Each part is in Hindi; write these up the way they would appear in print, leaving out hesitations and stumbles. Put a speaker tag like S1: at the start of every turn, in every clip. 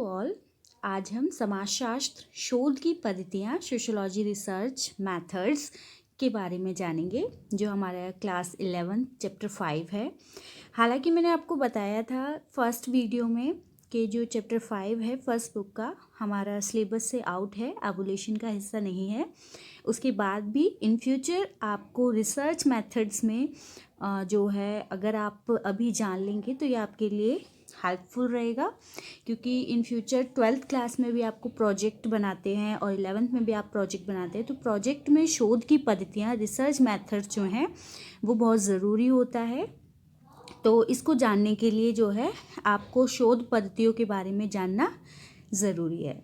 S1: ऑल। आज हम समाजशास्त्र शोध की पद्धतियाँ सोशियोलॉजी रिसर्च मेथड्स के बारे में जानेंगे, जो हमारा क्लास 11 चैप्टर 5 है। हालांकि मैंने आपको बताया था फर्स्ट वीडियो में कि जो चैप्टर 5 है फर्स्ट बुक का हमारा सिलेबस से आउट है, एबोल्यूशन का हिस्सा नहीं है। उसके बाद भी इन फ्यूचर आपको रिसर्च मेथड्स में जो है अगर आप अभी जान लेंगे तो ये आपके लिए हेल्पफुल रहेगा, क्योंकि इन फ्यूचर 12th क्लास में भी आपको प्रोजेक्ट बनाते हैं और 11th में भी आप प्रोजेक्ट बनाते हैं। तो प्रोजेक्ट में शोध की पद्धतियाँ, रिसर्च मेथड्स जो हैं वो बहुत ज़रूरी होता है। तो इसको जानने के लिए जो है आपको शोध पद्धतियों के बारे में जानना ज़रूरी है।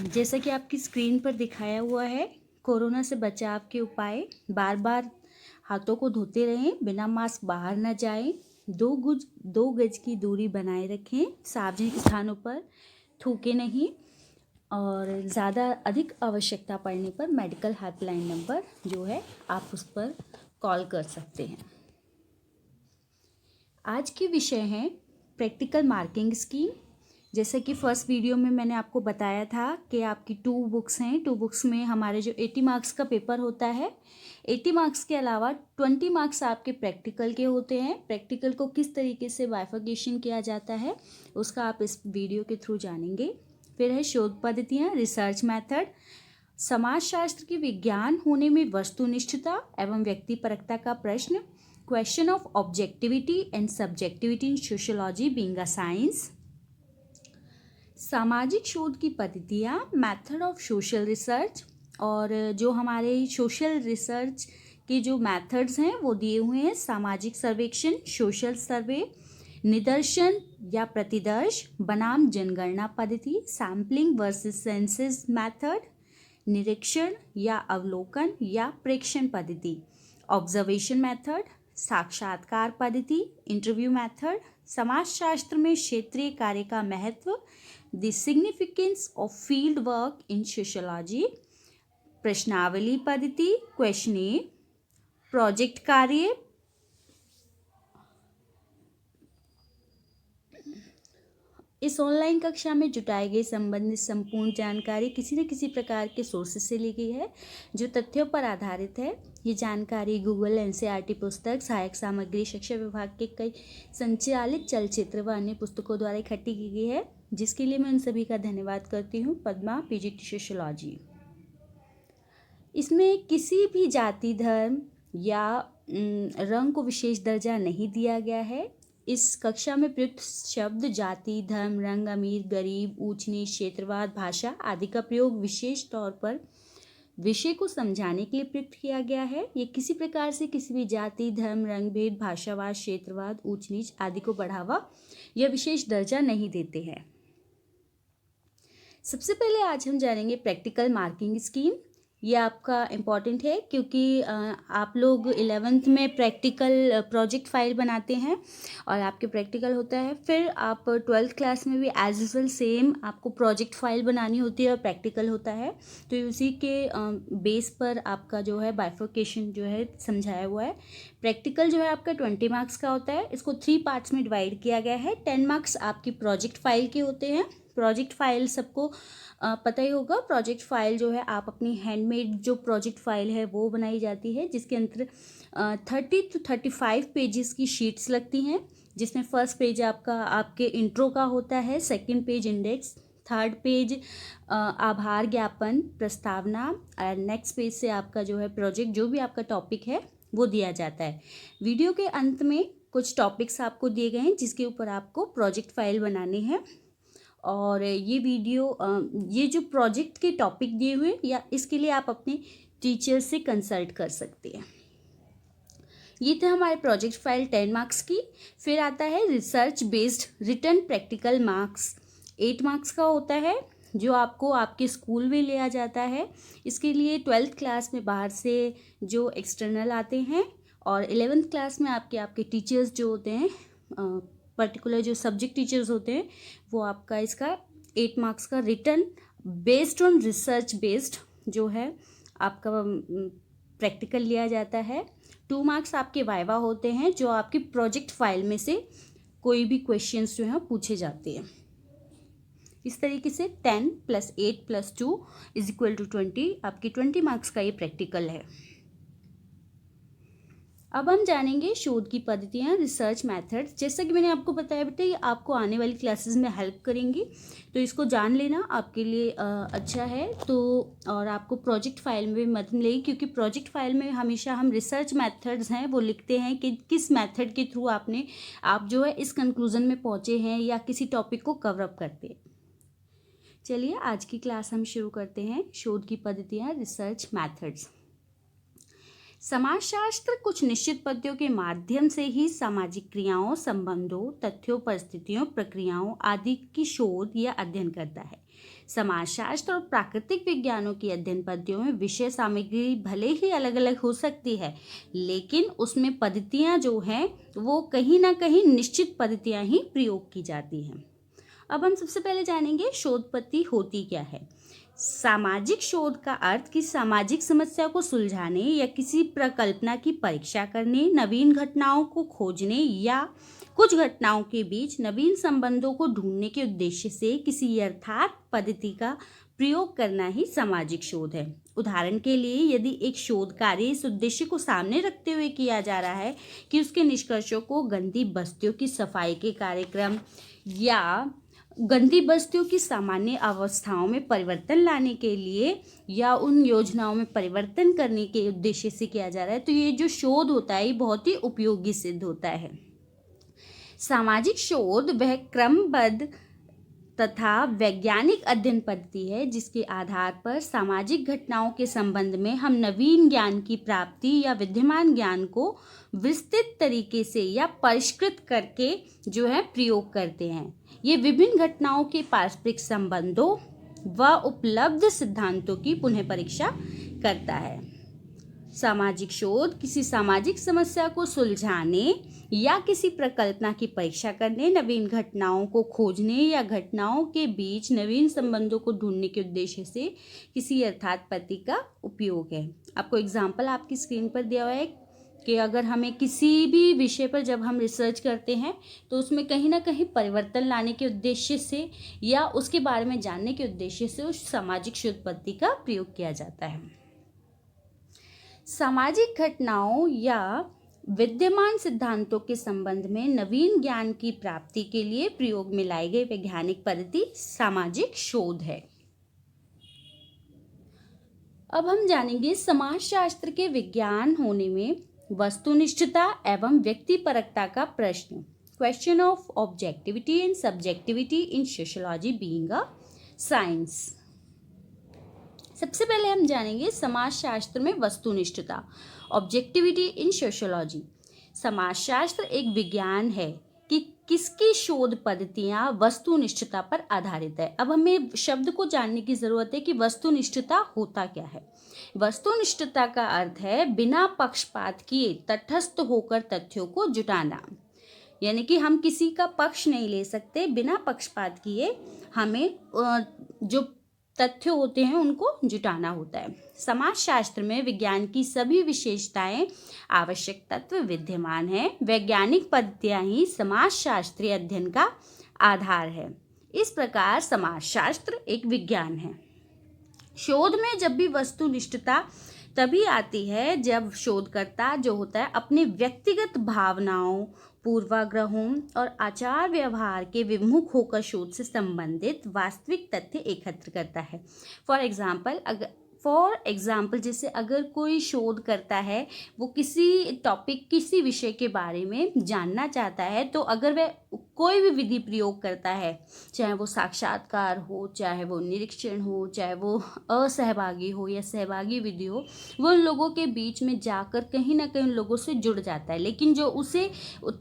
S1: जैसा कि आपकी स्क्रीन पर दिखाया हुआ है, कोरोना से बचाव के उपाय: बार बार हाथों को धोते रहें, बिना मास्क बाहर न जाएं, 2 गज की दूरी बनाए रखें, सार्वजनिक स्थानों पर थूके नहीं, और ज़्यादा अधिक आवश्यकता पड़ने पर मेडिकल हेल्पलाइन नंबर जो है आप उस पर कॉल कर सकते हैं। आज के विषय हैं प्रैक्टिकल मार्किंग स्कीम। जैसे कि फर्स्ट वीडियो में मैंने आपको बताया था कि आपकी 2 बुक्स हैं। 2 बुक्स में हमारे जो 80 मार्क्स का पेपर होता है, 80 मार्क्स के अलावा 20 मार्क्स आपके प्रैक्टिकल के होते हैं। प्रैक्टिकल को किस तरीके से बाइफर्केशन किया जाता है उसका आप इस वीडियो के थ्रू जानेंगे। फिर है शोध पद्धतियाँ, रिसर्च मेथड, समाजशास्त्र के विज्ञान होने में वस्तुनिष्ठता एवं व्यक्तिपरकता का प्रश्न, question of objectivity and subjectivity in sociology being a science, सामाजिक शोध की पद्धतियाँ, मेथड ऑफ सोशल रिसर्च, और जो हमारे सोशल रिसर्च के जो मेथड्स हैं वो दिए हुए हैं: सामाजिक सर्वेक्षण, सोशल सर्वे, निदर्शन या प्रतिदर्श बनाम जनगणना पद्धति, सैम्पलिंग वर्सेस सेंसस मेथड, निरीक्षण या अवलोकन या प्रेक्षण पद्धति, ऑब्जर्वेशन मेथड, साक्षात्कार पद्धति, इंटरव्यू मेथड, समाजशास्त्र में क्षेत्रीय कार्य का महत्व, the significance of field work in sociology, प्रश्नावली पद्धति, क्वेश्चनेयर, प्रोजेक्ट कार्य, इस ऑनलाइन कक्षा में जुटाई गई संबंधित संपूर्ण जानकारी किसी न किसी प्रकार के सोर्सेज से ली गई है जो तथ्यों पर आधारित है। ये जानकारी गूगल, एनसीईआरटी पुस्तक, सहायक सामग्री, शिक्षा विभाग के कई संचालित चलचित्र व अन्य पुस्तकों द्वारा इकट्ठी की गई है, जिसके लिए मैं उन सभी का धन्यवाद करती हूँ। Padma, PGT sociology. इसमें किसी भी जाति, धर्म या रंग को विशेष दर्जा नहीं दिया गया है। इस कक्षा में प्रयुक्त शब्द जाति, धर्म, रंग, अमीर, गरीब, ऊंच नीच, क्षेत्रवाद, भाषा आदि का प्रयोग विशेष तौर पर विषय को समझाने के लिए प्रयुक्त किया गया है। ये किसी प्रकार से किसी भी जाति, धर्म, रंग भेद, भाषावाद, क्षेत्रवाद, ऊंच नीच आदि को बढ़ावा या विशेष दर्जा नहीं देते हैं। सबसे पहले आज हम जानेंगे प्रैक्टिकल मार्किंग स्कीम। ये आपका इम्पॉर्टेंट है क्योंकि आप लोग 11th में प्रैक्टिकल प्रोजेक्ट फाइल बनाते हैं और आपके प्रैक्टिकल होता है। फिर आप 12th क्लास में भी एज यूजुअल सेम आपको प्रोजेक्ट फाइल बनानी होती है और प्रैक्टिकल होता है। तो उसी के बेस पर आपका जो है बाइफर्केशन जो है समझाया हुआ है। प्रैक्टिकल जो है आपका 20 मार्क्स का होता है। इसको 3 पार्ट्स में डिवाइड किया गया है। 10 मार्क्स आपकी प्रोजेक्ट फाइल के होते हैं। प्रोजेक्ट फाइल सबको पता ही होगा। प्रोजेक्ट फाइल जो है आप अपनी हैंडमेड जो प्रोजेक्ट फाइल है वो बनाई जाती है, जिसके अंदर 30 to 35 पेजेस की शीट्स लगती हैं, जिसमें फर्स्ट पेज आपका आपके इंट्रो का होता है, second page index, third page आभार ज्ञापन, प्रस्तावना, और नेक्स्ट पेज से आपका जो है प्रोजेक्ट जो भी आपका टॉपिक है वो दिया जाता है। वीडियो के अंत में कुछ टॉपिक्स आपको दिए गए हैं जिसके ऊपर आपको प्रोजेक्ट फाइल बनानी है। और ये वीडियो ये जो प्रोजेक्ट के टॉपिक दिए हुए या इसके लिए आप अपने टीचर से कंसल्ट कर सकते हैं। ये थे हमारे प्रोजेक्ट फाइल 10 मार्क्स की। फिर आता है research based return practical marks. 8 marks का होता है जो आपको आपके स्कूल में लिया जाता है। इसके लिए 12th क्लास में बाहर से जो एक्सटर्नल आते हैं और 11th क्लास में आपके टीचर्स जो होते हैं, पर्टिकुलर जो सब्जेक्ट टीचर्स होते हैं, वो आपका इसका 8 मार्क्स का return based on research based जो है आपका प्रैक्टिकल लिया जाता है। 2 मार्क्स आपके वाइवा होते हैं, जो आपकी प्रोजेक्ट फाइल में से कोई भी क्वेश्चंस जो हैं पूछे जाते हैं। इस तरीके से 10 + 8 + 2 = 20 आपकी 20 मार्क्स का ये प्रैक्टिकल है। अब हम जानेंगे शोध की पद्धतियाँ, रिसर्च मेथड्स। जैसा कि मैंने आपको बताया बेटा, ये आपको आने वाली क्लासेस में हेल्प करेंगी, तो इसको जान लेना आपके लिए अच्छा है। तो और आपको प्रोजेक्ट फाइल में भी मदद मिलेगी, क्योंकि प्रोजेक्ट फाइल में हमेशा हम रिसर्च मेथड्स हैं वो लिखते हैं कि किस मेथड के थ्रू आप जो है इस कंक्लूजन में पहुँचे हैं या किसी टॉपिक को कवर अप करते हैं। चलिए आज की क्लास हम शुरू करते हैं। शोध की पद्धतियाँ, रिसर्च मेथड्स। समाजशास्त्र कुछ निश्चित पद्धतियों के माध्यम से ही सामाजिक क्रियाओं, संबंधों, तथ्यों, परिस्थितियों, प्रक्रियाओं आदि की शोध या अध्ययन करता है। समाजशास्त्र और प्राकृतिक विज्ञानों की अध्ययन पद्धतियों में विषय सामग्री भले ही अलग अलग हो सकती है, लेकिन उसमें पद्धतियाँ जो हैं वो कहीं ना कहीं निश्चित पद्धतियाँ ही प्रयोग की जाती हैं। अब हम सबसे पहले जानेंगे शोध पद्धति होती क्या है। सामाजिक शोध का अर्थ किसी सामाजिक समस्या को सुलझाने या किसी प्रकल्पना की परीक्षा करने, नवीन घटनाओं को खोजने या कुछ घटनाओं के बीच नवीन संबंधों को ढूंढने के उद्देश्य से किसी यथार्थ पद्धति का प्रयोग करना ही सामाजिक शोध है। उदाहरण के लिए, यदि एक शोध कार्य इस उद्देश्य को सामने रखते हुए किया जा रहा है कि उसके निष्कर्षों को गंदी बस्तियों की सफाई के कार्यक्रम या गंदी बस्तियों की सामान्य अवस्थाओं में परिवर्तन लाने के लिए या उन योजनाओं में परिवर्तन करने के उद्देश्य से किया जा रहा है, तो ये जो शोध होता है ये बहुत ही उपयोगी सिद्ध होता है। सामाजिक शोध वह क्रमबद्ध तथा वैज्ञानिक अध्ययन पद्धति है जिसके आधार पर सामाजिक घटनाओं के संबंध में हम नवीन ज्ञान की प्राप्ति या विद्यमान ज्ञान को विस्तृत तरीके से या परिष्कृत करके जो है प्रयोग करते हैं। ये विभिन्न घटनाओं के पारस्परिक संबंधों व उपलब्ध सिद्धांतों की पुनः परीक्षा करता है। सामाजिक शोध किसी सामाजिक समस्या को सुलझाने या किसी प्रकल्पना की परीक्षा करने, नवीन घटनाओं को खोजने या घटनाओं के बीच नवीन संबंधों को ढूंढने के उद्देश्य से किसी यथार्थ पद्धति का उपयोग है। आपको एग्जाम्पल आपकी स्क्रीन पर दिया हुआ है कि अगर हमें किसी भी विषय पर जब हम रिसर्च करते हैं तो उसमें कहीं ना कहीं परिवर्तन लाने के उद्देश्य से या उसके बारे में जानने के उद्देश्य से उस सामाजिक शोध पद्धति का प्रयोग किया जाता है। सामाजिक घटनाओं या विद्यमान सिद्धांतों के संबंध में नवीन ज्ञान की प्राप्ति के लिए प्रयोग में लाई गई वैज्ञानिक पद्धति सामाजिक शोध है। अब हम जानेंगे समाजशास्त्र के विज्ञान होने में वस्तुनिष्ठता एवं व्यक्तिपरकता का प्रश्न। Question of objectivity and subjectivity in sociology being a science. सबसे पहले हम जानेंगे समाजशास्त्र में वस्तुनिष्ठता, ऑब्जेक्टिविटी इन सोशियोलॉजी। समाजशास्त्र एक विज्ञान है कि किसकी शोध पद्धतियाँ वस्तुनिष्ठता पर आधारित है। अब हमें शब्द को जानने की ज़रूरत है कि वस्तुनिष्ठता होता क्या है। वस्तुनिष्ठता का अर्थ है बिना पक्षपात किए तटस्थ होकर तथ्यों को जुटाना, यानी कि हम किसी का पक्ष नहीं ले सकते, बिना पक्षपात किए हमें जो तथ्य होते हैं उनको जुटाना होता है। समाजशास्त्र में विज्ञान की सभी विशेषताएं, आवश्यक तत्व विद्यमान हैं। वैज्ञानिक पद्धतियां ही समाजशास्त्रीय अध्ययन का आधार है। इस प्रकार समाजशास्त्र एक विज्ञान है। शोध में जब भी वस्तुनिष्ठता तभी आती है जब शोधकर्ता जो होता है अपने व्यक्तिगत भावनाओं, पूर्वाग्रहों और आचार व्यवहार के विमुख होकर शोध से संबंधित वास्तविक तथ्य एकत्र करता है। फॉर एग्जाम्पल जैसे अगर कोई शोध करता है, वो किसी टॉपिक, किसी विषय के बारे में जानना चाहता है, तो अगर वह कोई भी विधि प्रयोग करता है, चाहे वो साक्षात्कार हो, चाहे वो निरीक्षण हो, चाहे वो असहभागी हो या सहभागी विधि हो, वो उन लोगों के बीच में जाकर कहीं ना कहीं उन लोगों से जुड़ जाता है। लेकिन जो उसे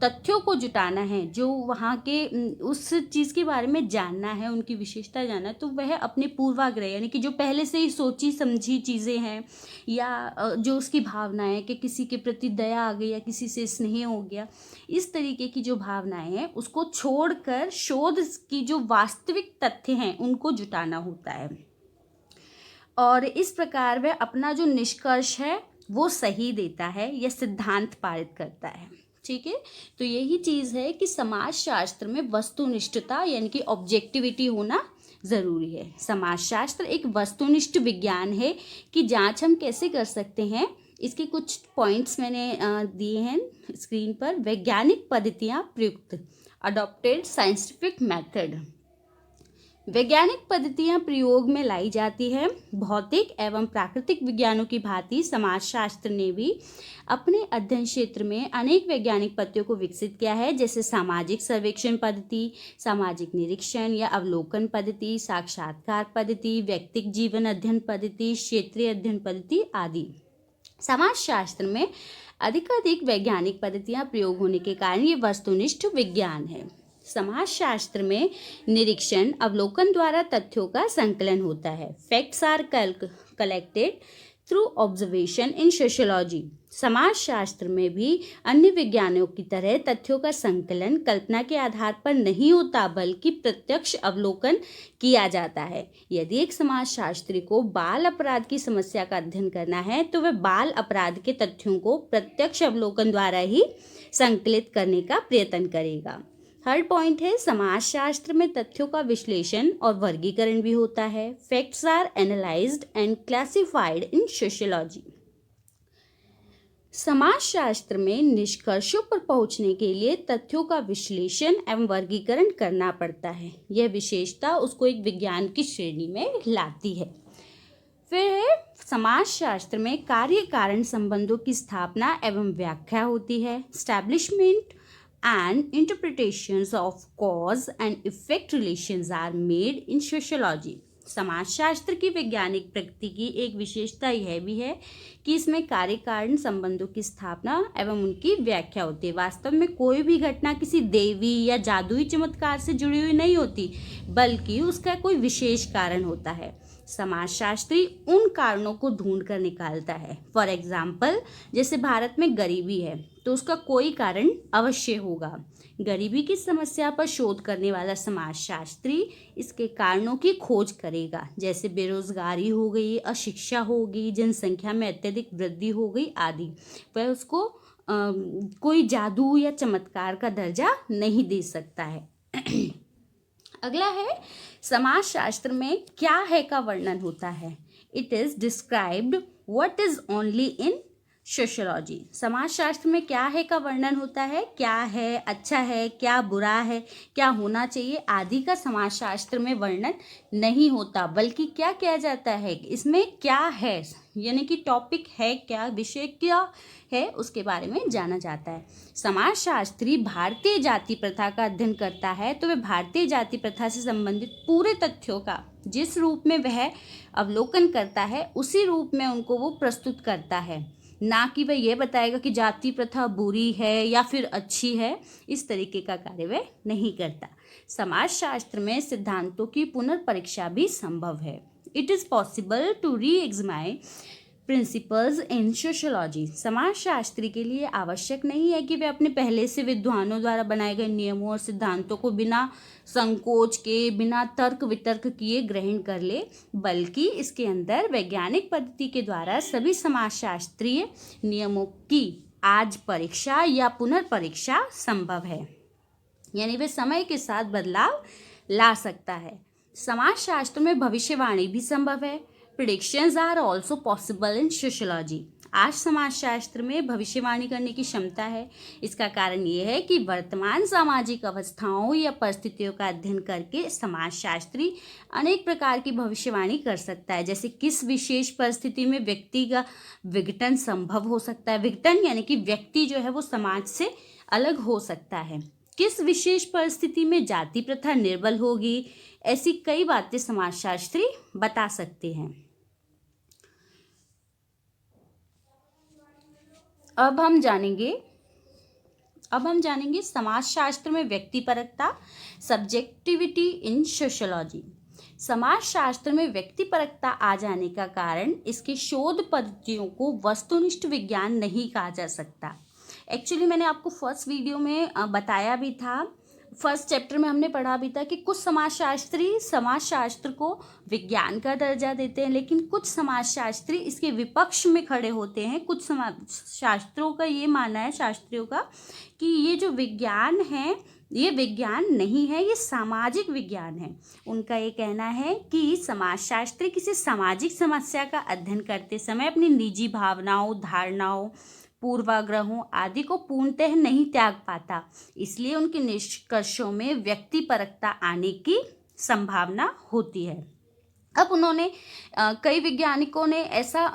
S1: तथ्यों को जुटाना है, जो वहाँ के उस चीज़ के बारे में जानना है, उनकी विशेषता जानना है, तो वह अपने पूर्वाग्रह यानी कि जो पहले से ही सोची समझी चीज़ें हैं या जो उसकी भावनाएं कि किसी के प्रति दया आ गई या किसी से स्नेह हो गया, इस तरीके की जो भावनाएं हैं उसको छोड़कर शोध की जो वास्तविक तथ्य हैं उनको जुटाना होता है। और इस प्रकार वह अपना जो निष्कर्ष है वो सही देता है या सिद्धांत पारित करता है। ठीक है, तो यही चीज़ है कि समाजशास्त्र में वस्तुनिष्ठता यानी कि ऑब्जेक्टिविटी होना ज़रूरी है। समाजशास्त्र एक वस्तुनिष्ठ विज्ञान है कि जांच हम कैसे कर सकते हैं, इसके कुछ पॉइंट्स मैंने दिए हैं स्क्रीन पर। वैज्ञानिक पद्धतियाँ प्रयुक्त, अडॉप्टेड साइंटिफिक मेथड। वैज्ञानिक पद्धतियाँ प्रयोग में लाई जाती है। भौतिक एवं प्राकृतिक विज्ञानों की भांति समाजशास्त्र ने भी अपने अध्ययन क्षेत्र में अनेक वैज्ञानिक पद्धतियों को विकसित किया है, जैसे सामाजिक सर्वेक्षण पद्धति, सामाजिक निरीक्षण या अवलोकन पद्धति, साक्षात्कार पद्धति, व्यक्तिक जीवन अध्ययन पद्धति, क्षेत्रीय अध्ययन पद्धति आदि। समाजशास्त्र में अधिकाधिक वैज्ञानिक पद्धतियाँ प्रयोग होने के कारण ये वस्तुनिष्ठ विज्ञान है। समाजशास्त्र में निरीक्षण अवलोकन द्वारा तथ्यों का संकलन होता है। Facts are collected through observation in sociology. समाजशास्त्र में भी अन्य विज्ञानों की तरह तथ्यों का संकलन कल्पना के आधार पर नहीं होता, बल्कि प्रत्यक्ष अवलोकन किया जाता है। यदि एक समाजशास्त्री को बाल अपराध की समस्या का अध्ययन करना है तो वह बाल अपराध के तथ्यों को प्रत्यक्ष अवलोकन द्वारा ही संकलित करने का प्रयत्न करेगा। थर्ड पॉइंट है, समाजशास्त्र में तथ्यों का विश्लेषण और वर्गीकरण भी होता है। Facts are analysed and classified in sociology. समाजशास्त्र में निष्कर्षों पर पहुंचने के लिए तथ्यों का विश्लेषण एवं वर्गीकरण करना पड़ता है। यह विशेषता उसको एक विज्ञान की श्रेणी में लाती है। फिर समाजशास्त्र में कार्य कारण संबंधों की स्थापना एवं व्याख्या होती है। Establishment and interpretations of cause and effect relations are made in sociology। समाजशास्त्र की वैज्ञानिक प्रकृति की एक विशेषता यह भी है कि इसमें कार्य कारण संबंधों की स्थापना एवं उनकी व्याख्या होती है। वास्तव में कोई भी घटना किसी देवी या जादुई चमत्कार से जुड़ी हुई नहीं होती, बल्कि उसका कोई विशेष कारण होता है। समाजशास्त्री उन कारणों को ढूंढ कर निकालता है। फॉर एग्जाम्पल, जैसे भारत में गरीबी है तो उसका कोई कारण अवश्य होगा। गरीबी की समस्या पर शोध करने वाला समाजशास्त्री इसके कारणों की खोज करेगा, जैसे बेरोजगारी हो गई, अशिक्षा होगी, जनसंख्या में अत्यधिक वृद्धि हो गई आदि। वह उसको कोई जादू या चमत्कार का दर्जा नहीं दे सकता है। अगला है, समाजशास्त्र में क्या है का वर्णन होता है। It is described what is only in sociology. समाजशास्त्र में क्या है का वर्णन होता है। क्या है, अच्छा है, क्या बुरा है, क्या होना चाहिए आदि का समाजशास्त्र में वर्णन नहीं होता, बल्कि क्या किया जाता है, इसमें क्या है यानी कि टॉपिक है क्या, विषय क्या है, उसके बारे में जाना जाता है। समाजशास्त्री भारतीय जाति प्रथा का अध्ययन करता है तो वह भारतीय जाति प्रथा से संबंधित पूरे तथ्यों का जिस रूप में वह अवलोकन करता है उसी रूप में उनको वो प्रस्तुत करता है, ना कि वह यह बताएगा कि जाति प्रथा बुरी है या फिर अच्छी है। इस तरीके का कार्य वह नहीं करता। समाजशास्त्र में सिद्धांतों की पुनर्परीक्षा भी संभव है। It is possible to re examine principles in sociology. समाजशास्त्री के लिए आवश्यक नहीं है कि वे अपने पहले से विद्वानों द्वारा बनाए गए नियमों और सिद्धांतों को बिना संकोच के, बिना तर्क वितर्क किए ग्रहण कर ले, बल्कि इसके अंदर वैज्ञानिक पद्धति के द्वारा सभी समाजशास्त्रीय नियमों की आज परीक्षा या पुनर्परीक्षा संभव है, यानी वे समय के साथ बदलाव ला सकता है। समाजशास्त्र में भविष्यवाणी भी संभव है। Predictions are also possible in sociology. आज समाजशास्त्र में भविष्यवाणी करने की क्षमता है। इसका कारण ये है कि वर्तमान सामाजिक अवस्थाओं या परिस्थितियों का अध्ययन करके समाजशास्त्री अनेक प्रकार की भविष्यवाणी कर सकता है, जैसे किस विशेष परिस्थिति में व्यक्ति का विघटन संभव हो सकता है। विघटन यानी कि व्यक्ति जो है वो समाज से अलग हो सकता है। किस विशेष परिस्थिति में जाति प्रथा निर्बल होगी, ऐसी कई बातें समाजशास्त्री बता सकते हैं। अब हम जानेंगे समाजशास्त्र में व्यक्तिपरकता, सब्जेक्टिविटी इन सोशियोलॉजी। समाजशास्त्र में व्यक्तिपरकता आ जाने का कारण इसके शोध पद्धतियों को वस्तुनिष्ठ विज्ञान नहीं कहा जा सकता। एक्चुअली मैंने आपको फर्स्ट वीडियो में बताया भी था, फर्स्ट चैप्टर में हमने पढ़ा भी था कि कुछ समाजशास्त्री समाजशास्त्र को विज्ञान का दर्जा देते हैं, लेकिन कुछ समाजशास्त्री इसके विपक्ष में खड़े होते हैं। कुछ समाजशास्त्रों का ये मानना है, शास्त्रियों का, कि ये जो विज्ञान है ये विज्ञान नहीं है, ये सामाजिक विज्ञान है। उनका ये कहना है कि समाजशास्त्री किसी सामाजिक समस्या का अध्ययन करते समय अपनी निजी भावनाओं, धारणाओं, पूर्वाग्रहों आदि को पूर्णतः नहीं त्याग पाता, इसलिए उनके निष्कर्षों में व्यक्तिपरकता आने की संभावना होती है। अब उन्होंने कई वैज्ञानिकों ने ऐसा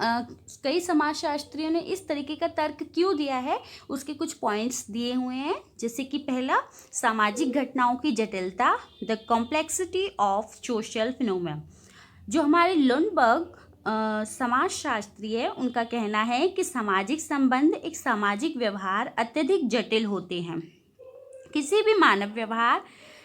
S1: कई समाजशास्त्रियों ने इस तरीके का तर्क क्यों दिया है, उसके कुछ पॉइंट्स दिए हुए हैं। जैसे कि पहला, सामाजिक घटनाओं की जटिलता, the complexity of social phenomena. जो हमारे लुनबर्ग समाजशास्त्री है, उनका कहना है कि सामाजिक संबंध, एक सामाजिक व्यवहार अत्यधिक जटिल होते हैं। किसी भी मानव व्यवहार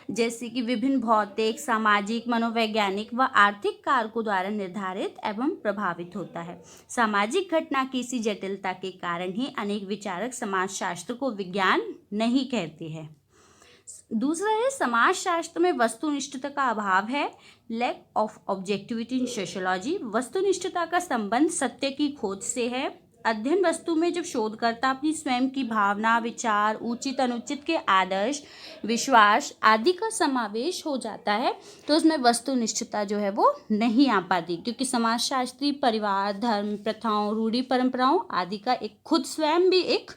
S1: जैसे कि विभिन्न भौतिक, सामाजिक, मनोवैज्ञानिक व आर्थिक कारकों द्वारा निर्धारित एवं प्रभावित होता है। सामाजिक घटना की इसी जटिलता के कारण ही अनेक विचारक समाजशास्त्र को विज्ञान नहीं कहते हैं। दूसरा है, समाजशास्त्र में वस्तुनिष्ठता का अभाव है, lack of objectivity in sociology. वस्तुनिष्ठता का संबंध सत्य की खोज से है। अध्ययन वस्तु में जब शोधकर्ता अपनी स्वयं की भावना, विचार, उचित अनुचित के आदर्श, विश्वास आदि का समावेश हो जाता है, तो उसमें वस्तुनिष्ठता जो है वो नहीं आ पाती, क्योंकि समाजशास्त्री परिवार, धर्म, प्रथाओं, रूढ़ि परंपराओं आदि का एक खुद स्वयं भी एक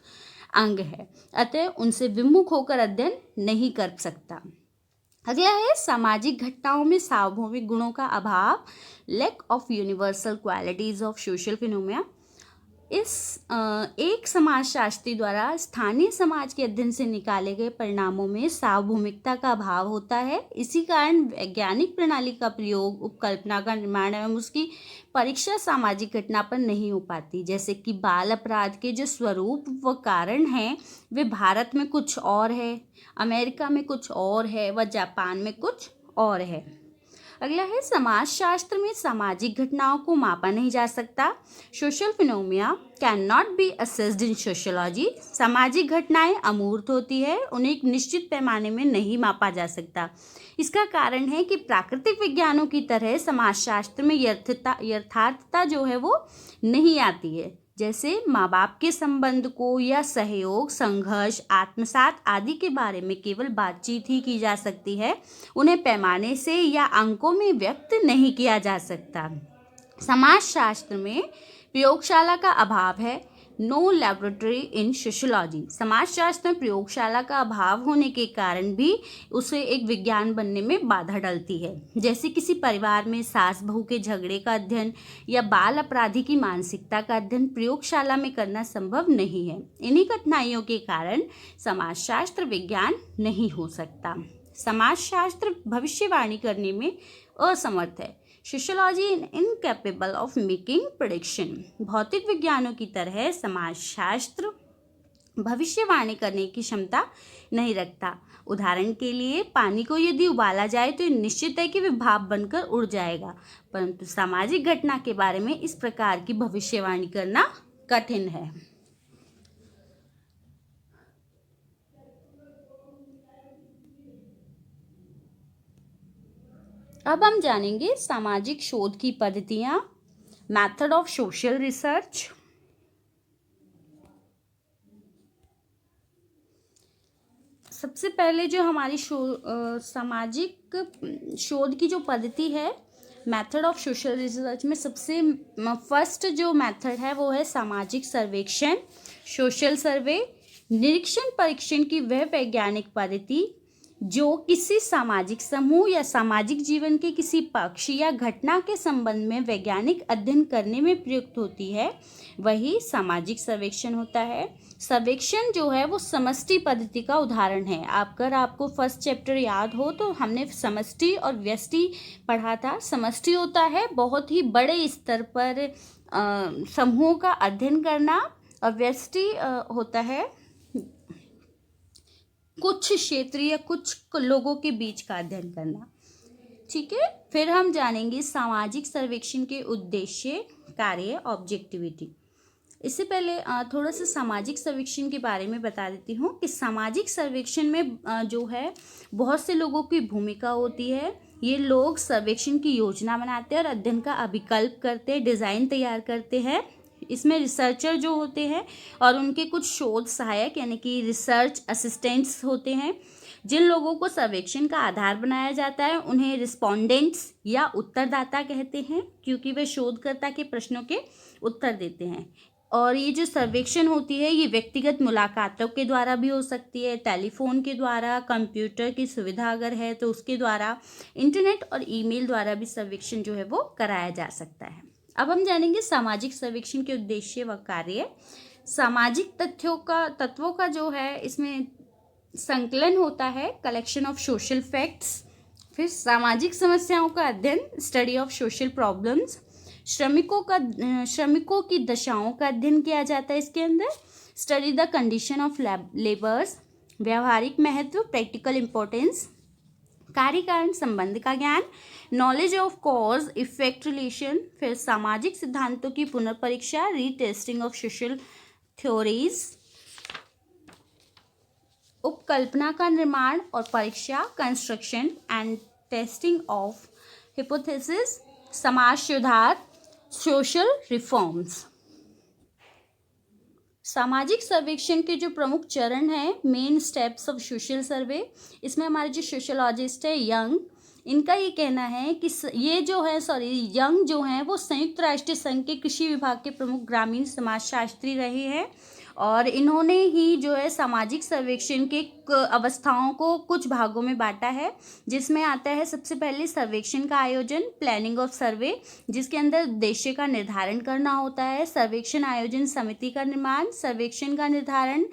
S1: अंग है, अतः उनसे विमुख होकर अध्ययन नहीं कर सकता। अगला है, सामाजिक घटनाओं में सार्वभौमिक गुणों का अभाव, lack of universal qualities of social phenomena. इस एक समाजशास्त्री द्वारा स्थानीय समाज के अध्ययन से निकाले गए परिणामों में सार्वभौमिकता का अभाव होता है। इसी कारण वैज्ञानिक प्रणाली का प्रयोग, उपकल्पना का निर्माण एवं उसकी परीक्षा सामाजिक घटना पर नहीं हो पाती। जैसे कि बाल अपराध के जो स्वरूप व कारण हैं वे भारत में कुछ और है, अमेरिका में कुछ और है व जापान में कुछ और है। अगला है, समाजशास्त्र में सामाजिक घटनाओं को मापा नहीं जा सकता। Social phenomena can not be assessed in sociology. सामाजिक घटनाएं अमूर्त होती है, उन्हें एक निश्चित पैमाने में नहीं मापा जा सकता। इसका कारण है कि प्राकृतिक विज्ञानों की तरह समाजशास्त्र में यथार्थता जो है वो नहीं आती है। जैसे माँ बाप के संबंध को या सहयोग, संघर्ष, आत्मसात आदि के बारे में केवल बातचीत ही की जा सकती है, उन्हें पैमाने से या अंकों में व्यक्त नहीं किया जा सकता। समाजशास्त्र में प्रयोगशाला का अभाव है, नो लैबोरेटरी इन सोशियोलॉजी। समाजशास्त्र में प्रयोगशाला का अभाव होने के कारण भी उसे एक विज्ञान बनने में बाधा डलती है। जैसे किसी परिवार में सास बहू के झगड़े का अध्ययन या बाल अपराधी की मानसिकता का अध्ययन प्रयोगशाला में करना संभव नहीं है। इन्हीं कठिनाइयों के कारण समाजशास्त्र विज्ञान नहीं हो सकता। समाजशास्त्र भविष्यवाणी करने में असमर्थ है। Sociology incapable of making prediction. भौतिक विज्ञानों की तरह समाजशास्त्र भविष्यवाणी करने की क्षमता नहीं रखता। उदाहरण के लिए, पानी को यदि उबाला जाए तो निश्चित है कि वह भाप बनकर उड़ जाएगा, परंतु सामाजिक घटना के बारे में इस प्रकार की भविष्यवाणी करना कठिन है। अब हम जानेंगे सामाजिक शोध की पद्धतियाँ, मेथड ऑफ सोशल रिसर्च। सबसे पहले जो हमारी सामाजिक शोध की जो पद्धति है, मेथड ऑफ सोशल रिसर्च में सबसे फर्स्ट जो मेथड है वो है सामाजिक सर्वेक्षण, सोशल सर्वे। निरीक्षण परीक्षण की वह वैज्ञानिक पद्धति जो किसी सामाजिक समूह या सामाजिक जीवन के किसी पक्ष या घटना के संबंध में वैज्ञानिक अध्ययन करने में प्रयुक्त होती है, वही सामाजिक सर्वेक्षण होता है। सर्वेक्षण जो है वो समष्टि पद्धति का उदाहरण है। अगर आपको फर्स्ट चैप्टर याद हो तो हमने समष्टि और व्यष्टि पढ़ा था। समष्टि होता है बहुत ही बड़े स्तर पर समूहों का अध्ययन करना, और व्यष्टि होता है कुछ क्षेत्र या कुछ लोगों के बीच का अध्ययन करना। ठीक है, फिर हम जानेंगे सामाजिक सर्वेक्षण के उद्देश्य, कार्य, ऑब्जेक्टिविटी। इससे पहले थोड़ा सा सामाजिक सर्वेक्षण के बारे में बता देती हूँ कि सामाजिक सर्वेक्षण में जो है बहुत से लोगों की भूमिका होती है। ये लोग सर्वेक्षण की योजना बनाते हैं और अध्ययन का अभिकल्प करते हैं, डिज़ाइन तैयार करते हैं। इसमें रिसर्चर जो होते हैं और उनके कुछ शोध सहायक यानी कि रिसर्च असिस्टेंट्स होते हैं। जिन लोगों को सर्वेक्षण का आधार बनाया जाता है उन्हें रिस्पोंडेंट्स या उत्तरदाता कहते हैं, क्योंकि वे शोधकर्ता के प्रश्नों के उत्तर देते हैं। और ये जो सर्वेक्षण होती है ये व्यक्तिगत मुलाकातों के द्वारा भी हो सकती है, टेलीफोन के द्वारा, कंप्यूटर की सुविधा अगर है तो उसके द्वारा, इंटरनेट और ईमेल द्वारा भी सर्वेक्षण जो है वो कराया जा सकता है। अब हम जानेंगे सामाजिक सर्वेक्षण के उद्देश्य व कार्य। सामाजिक तत्वों का जो है इसमें संकलन होता है, कलेक्शन ऑफ सोशल फैक्ट्स। फिर सामाजिक समस्याओं का अध्ययन, स्टडी ऑफ सोशल प्रॉब्लम्स। श्रमिकों की दशाओं का अध्ययन किया जाता है इसके अंदर, study the condition of labours. व्यवहारिक महत्व, प्रैक्टिकल इम्पोर्टेंस। कार्य कारण संबंध का ज्ञान, knowledge of cause effect relation. फिर सामाजिक सिद्धांतों की पुनर्परीक्षा, रीटेस्टिंग ऑफ सोशल थ्योरीज। उपकल्पना का निर्माण और परीक्षा, construction and testing of hypothesis. समाज सुधार, सोशल रिफॉर्म्स। सामाजिक सर्वेक्षण के जो प्रमुख चरण हैं, मेन स्टेप्स ऑफ सोशल सर्वे, इसमें हमारे जो सोशोलॉजिस्ट है यंग, इनका ये कहना है कि यंग जो हैं वो संयुक्त राष्ट्र संघ के कृषि विभाग के प्रमुख ग्रामीण समाजशास्त्री रहे हैं और इन्होंने ही जो है सामाजिक सर्वेक्षण के अवस्थाओं को कुछ भागों में बांटा है, जिसमें आता है सबसे पहले सर्वेक्षण का आयोजन, प्लानिंग ऑफ सर्वे, जिसके अंदर उद्देश्य का निर्धारण करना होता है, सर्वेक्षण आयोजन समिति का निर्माण, सर्वेक्षण का निर्धारण,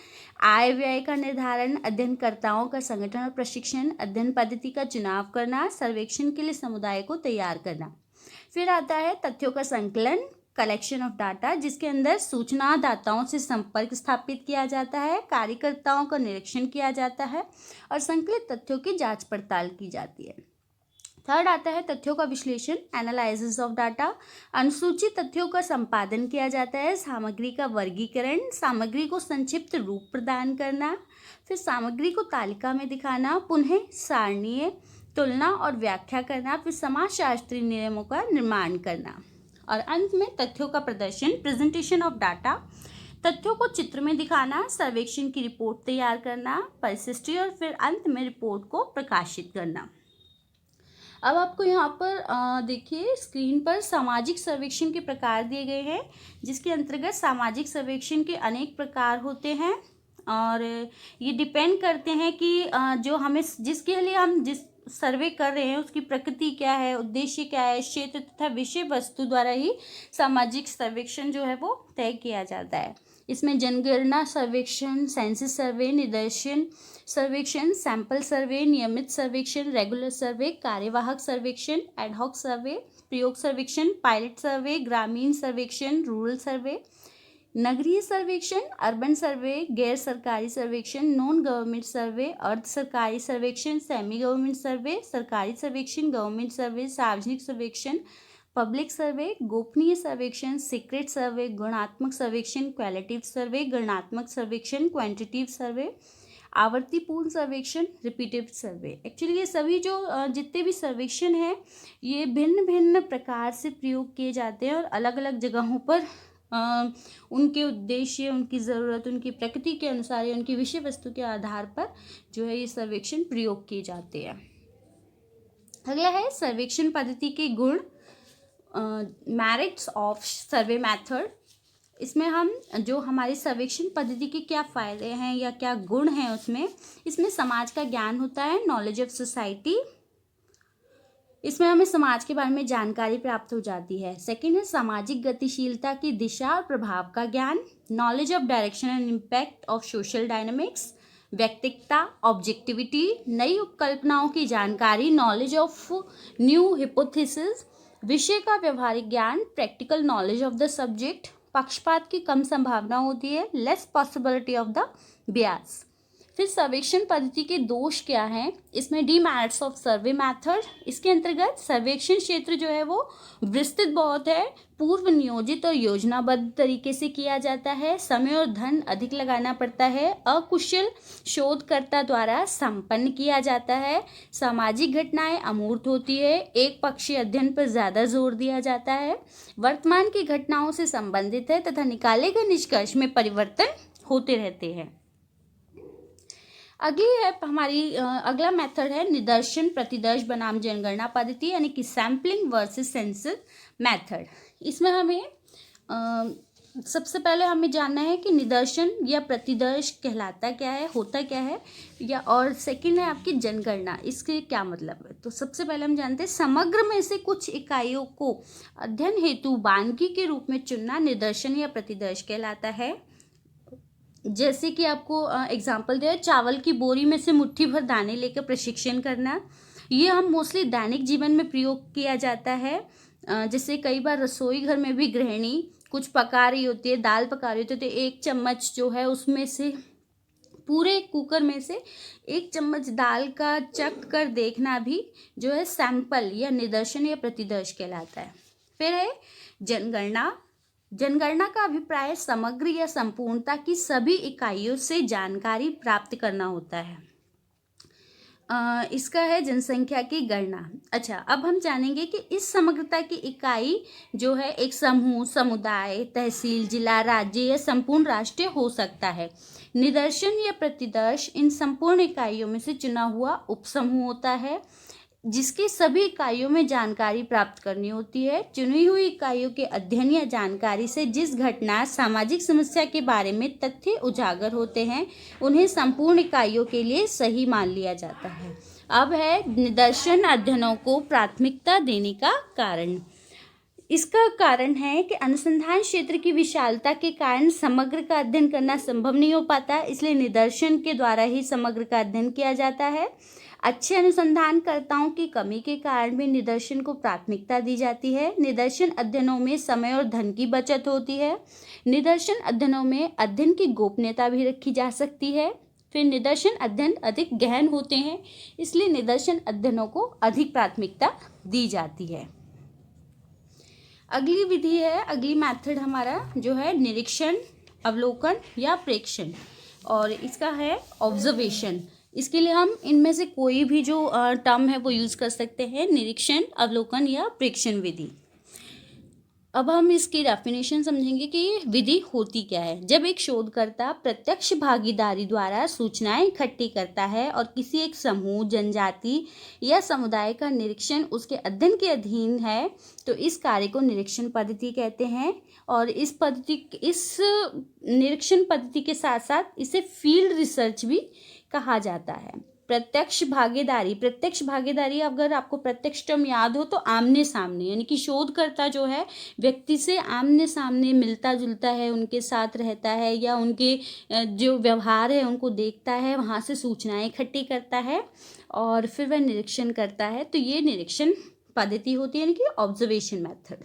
S1: आय व्यय का निर्धारण, अध्ययनकर्ताओं का संगठन और प्रशिक्षण, अध्ययन पद्धति का चुनाव करना, सर्वेक्षण के लिए समुदाय को तैयार करना। फिर आता है तथ्यों का संकलन, कलेक्शन ऑफ डाटा, जिसके अंदर सूचनादाताओं से संपर्क स्थापित किया जाता है, कार्यकर्ताओं का निरीक्षण किया जाता है और संकलित तथ्यों की जांच पड़ताल की जाती है। थर्ड आता है तथ्यों का विश्लेषण, एनालिसिस ऑफ डाटा, अनुसूचित तथ्यों का संपादन किया जाता है, सामग्री का वर्गीकरण, सामग्री को संक्षिप्त रूप प्रदान करना, फिर सामग्री को तालिका में दिखाना, पुनः सारणीय तुलना और व्याख्या करना, फिर समाजशास्त्री नियमों का निर्माण करना और अंत में तथ्यों का प्रदर्शन, प्रेजेंटेशन ऑफ डाटा, तथ्यों को चित्र में दिखाना, सर्वेक्षण की रिपोर्ट तैयार करना, परिशिष्टि और फिर अंत में रिपोर्ट को प्रकाशित करना। अब आपको यहाँ पर देखिए स्क्रीन पर सामाजिक सर्वेक्षण के प्रकार दिए गए हैं, जिसके अंतर्गत सामाजिक सर्वेक्षण के अनेक प्रकार होते हैं और ये डिपेंड करते हैं कि जो हमें जिसके लिए हम जिस सर्वे कर रहे हैं उसकी प्रकृति क्या है, उद्देश्य क्या है, क्षेत्र तथा विषय वस्तु द्वारा ही सामाजिक सर्वेक्षण जो है वो तय किया जाता है। इसमें जनगणना सर्वेक्षण, सेंसस सर्वे, निदर्शन सर्वेक्षण, सैंपल सर्वे, नियमित सर्वेक्षण, रेगुलर सर्वे, कार्यवाहक सर्वेक्षण, एडहॉक सर्वे, प्रयोग सर्वेक्षण, पायलट सर्वे, ग्रामीण सर्वेक्षण, रूरल सर्वे, नगरीय सर्वेक्षण, अर्बन सर्वे, गैर सरकारी सर्वेक्षण, नॉन गवर्नमेंट सर्वे, अर्ध सरकारी सर्वेक्षण, सेमी गवर्नमेंट सर्वे, सरकारी सर्वेक्षण, गवर्नमेंट सर्वे, सार्वजनिक सर्वेक्षण, पब्लिक सर्वे, गोपनीय सर्वेक्षण, सीक्रेट सर्वे, गुणात्मक सर्वेक्षण, क्वालिटेटिव सर्वे, गणनात्मक सर्वेक्षण, क्वांटिटेटिव सर्वे, आवर्तीपूर्ण सर्वेक्षण, रिपीटेड सर्वे। एक्चुअली ये सभी जो जितने भी सर्वेक्षण हैं ये भिन्न भिन्न प्रकार से प्रयोग किए जाते हैं और अलग अलग जगहों पर उनके उद्देश्य, उनकी ज़रूरत, उनकी प्रकृति के अनुसार या उनकी विषय वस्तु के आधार पर जो है ये सर्वेक्षण प्रयोग किए जाते हैं। अगला है सर्वेक्षण पद्धति के गुण, मेरिट्स ऑफ सर्वे मेथड। इसमें हम जो हमारी सर्वेक्षण पद्धति के क्या फ़ायदे हैं या क्या गुण हैं इसमें समाज का ज्ञान होता है, नॉलेज ऑफ सोसाइटी, इसमें हमें समाज के बारे में जानकारी प्राप्त हो जाती है। सेकंड है सामाजिक गतिशीलता की दिशा और प्रभाव का ज्ञान, knowledge of direction and impact of social dynamics, व्यक्तिकता, ऑब्जेक्टिविटी, नई उपकल्पनाओं की जानकारी, नॉलेज ऑफ न्यू हिपोथेसिस, विषय का व्यवहारिक ज्ञान, practical knowledge of the subject, पक्षपात की कम संभावना होती है, less possibility of the Beas. फिर सर्वेक्षण पद्धति के दोष क्या हैं, इसमें डीमेरिट्स ऑफ सर्वे मेथड। इसके अंतर्गत सर्वेक्षण क्षेत्र जो है वो विस्तृत बहुत है, पूर्व नियोजित और योजनाबद्ध तरीके से किया जाता है, समय और धन अधिक लगाना पड़ता है, अकुशल शोधकर्ता द्वारा संपन्न किया जाता है, सामाजिक घटनाएं अमूर्त होती है, एक पक्षीय अध्ययन पर ज़्यादा जोर दिया जाता है, वर्तमान की घटनाओं से संबंधित है तथा निकाले गए निष्कर्ष में परिवर्तन होते रहते हैं। अगली है हमारी अगला मेथड है निदर्शन प्रतिदर्श बनाम जनगणना पद्धति, यानी कि सैम्पलिंग वर्सेस सेंसस मेथड। इसमें हमें सबसे पहले हमें जानना है कि निदर्शन या प्रतिदर्श कहलाता क्या है, होता क्या है, या और सेकंड है आपकी जनगणना, इसके क्या मतलब है। तो सबसे पहले हम जानते हैं समग्र में से कुछ इकाइयों को अध्ययन हेतु बानगी के रूप में चुनना निदर्शन या प्रतिदर्श कहलाता है। जैसे कि आपको एग्जाम्पल दिया, चावल की बोरी में से मुट्ठी भर दाने लेकर प्रशिक्षण करना, ये हम मोस्टली दैनिक जीवन में प्रयोग किया जाता है। जैसे कई बार रसोई घर में भी गृहिणी कुछ पका रही होती है, दाल पका रही होती है, तो एक चम्मच जो है उसमें से पूरे कुकर में से एक चम्मच दाल का चख कर देखना भी जो है सैंपल या निदर्शन या प्रतिदर्श कहलाता है। फिर है जनगणना। जनगणना का अभिप्राय समग्र या संपूर्णता की सभी इकाइयों से जानकारी प्राप्त करना होता है। इसका है जनसंख्या की गणना। अच्छा, अब हम जानेंगे कि इस समग्रता की इकाई जो है एक समूह, समुदाय, तहसील, जिला, राज्य या संपूर्ण राष्ट्र हो सकता है। निदर्शन या प्रतिदर्श इन संपूर्ण इकाइयों में से चुना हुआ उपसमूह होता है जिसकी सभी इकाइयों में जानकारी प्राप्त करनी होती है। चुनी हुई इकाइयों के अध्ययन या जानकारी से जिस घटना, सामाजिक समस्या के बारे में तथ्य उजागर होते हैं उन्हें संपूर्ण इकाइयों के लिए सही मान लिया जाता है। अब है निदर्शन अध्ययनों को प्राथमिकता देने का कारण। इसका कारण है कि अनुसंधान क्षेत्र की विशालता के कारण समग्र का अध्ययन करना संभव नहीं हो पाता, इसलिए निदर्शन के द्वारा ही समग्र का अध्ययन किया जाता है। अच्छे अनुसंधानकर्ताओं की कमी के कारण भी निदर्शन को प्राथमिकता दी जाती है। निदर्शन अध्ययनों में समय और धन की बचत होती है। निदर्शन अध्ययनों में अध्ययन की गोपनीयता भी रखी जा सकती है। फिर निदर्शन अध्ययन अधिक गहन होते हैं, इसलिए निदर्शन अध्ययनों को अधिक प्राथमिकता दी जाती है। अगली विधि है, अगली मेथड हमारा जो है निरीक्षण, अवलोकन या प्रेक्षण, और इसका है ऑब्जर्वेशन। इसके लिए हम इनमें से कोई भी जो टर्म है वो यूज़ कर सकते हैं, निरीक्षण, अवलोकन या प्रेक्षण विधि। अब हम इसकी डेफिनेशन समझेंगे कि ये विधि होती क्या है। जब एक शोधकर्ता प्रत्यक्ष भागीदारी द्वारा सूचनाएं इकट्ठी करता है और किसी एक समूह, जनजाति या समुदाय का निरीक्षण उसके अध्ययन के अधीन है तो इस कार्य को निरीक्षण पद्धति कहते हैं। और इस निरीक्षण पद्धति के साथ साथ इसे फील्ड रिसर्च भी कहा जाता है। प्रत्यक्ष भागीदारी अगर आपको प्रत्यक्ष टर्म याद हो तो आमने सामने, यानी कि शोधकर्ता जो है व्यक्ति से आमने सामने मिलता जुलता है, उनके साथ रहता है या उनके जो व्यवहार है उनको देखता है, वहाँ से सूचनाएं इकट्ठी करता है और फिर वह निरीक्षण करता है। तो ये निरीक्षण पद्धति होती है, यानी कि ऑब्जर्वेशन मेथड।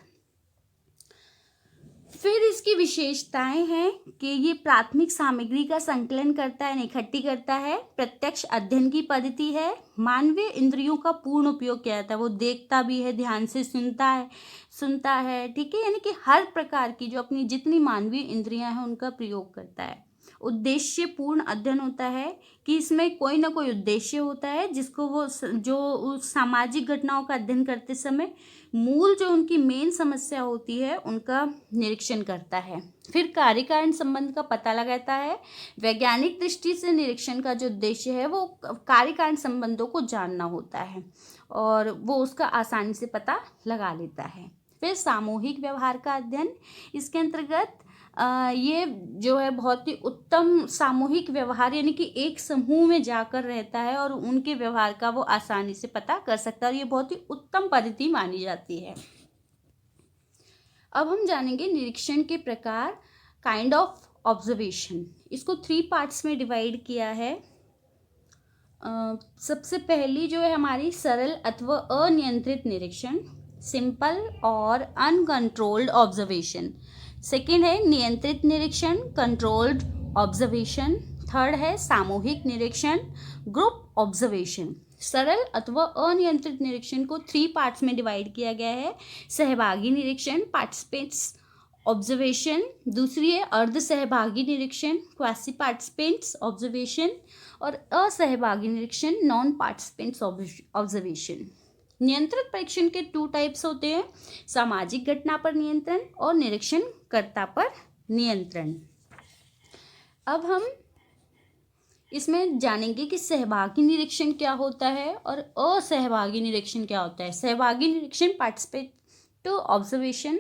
S1: फिर इसकी विशेषताएं हैं कि ये प्राथमिक सामग्री का संकलन करता है, इकट्ठी करता है, प्रत्यक्ष अध्ययन की पद्धति है, मानवीय इंद्रियों का पूर्ण उपयोग किया जाता है, वो देखता भी है, ध्यान से सुनता है, ठीक है, यानी कि हर प्रकार की जो अपनी जितनी मानवीय इंद्रियां हैं उनका प्रयोग करता है। उद्देश्य पूर्ण अध्ययन होता है कि इसमें कोई ना कोई उद्देश्य होता है जिसको वो जो सामाजिक घटनाओं का अध्ययन करते समय मूल जो उनकी मेन समस्या होती है उनका निरीक्षण करता है। फिर कार्य कारण संबंध का पता लगाता है। वैज्ञानिक दृष्टि से निरीक्षण का जो उद्देश्य है वो कार्य कारण संबंधों को जानना होता है और वो उसका आसानी से पता लगा लेता है। फिर सामूहिक व्यवहार का अध्ययन, इसके अंतर्गत ये जो है बहुत ही उत्तम सामूहिक व्यवहार, यानी कि एक समूह में जाकर रहता है और उनके व्यवहार का वो आसानी से पता कर सकता है और ये बहुत ही उत्तम पद्धति मानी जाती है। अब हम जानेंगे निरीक्षण के प्रकार, काइंड ऑफ ऑब्जर्वेशन। इसको 3 पार्ट्स में डिवाइड किया है। सबसे पहली जो है हमारी सरल अथवा अनियंत्रित निरीक्षण, सिंपल और अनकंट्रोल्ड ऑब्जर्वेशन। सेकेंड है नियंत्रित निरीक्षण, कंट्रोल्ड ऑब्जर्वेशन। थर्ड है सामूहिक निरीक्षण, ग्रुप ऑब्जर्वेशन। सरल अथवा अनियंत्रित निरीक्षण को 3 पार्ट्स में डिवाइड किया गया है। सहभागी निरीक्षण, पार्टिसिपेंट्स ऑब्जर्वेशन, दूसरी है अर्ध सहभागी निरीक्षण, क्वासी पार्टिसिपेंट्स ऑब्जर्वेशन, और असहभागी निरीक्षण, नॉन पार्टिसिपेंट्स ऑब्जर्वेशन। नियंत्रित परीक्षण के 2 टाइप्स होते हैं, सामाजिक घटना पर नियंत्रण और निरीक्षणकर्ता पर नियंत्रण। अब हम इसमें जानेंगे कि सहभागी निरीक्षण क्या होता है और असहभागी निरीक्षण क्या होता है। सहभागी निरीक्षण, पार्टिसिपेटिव ऑब्जर्वेशन,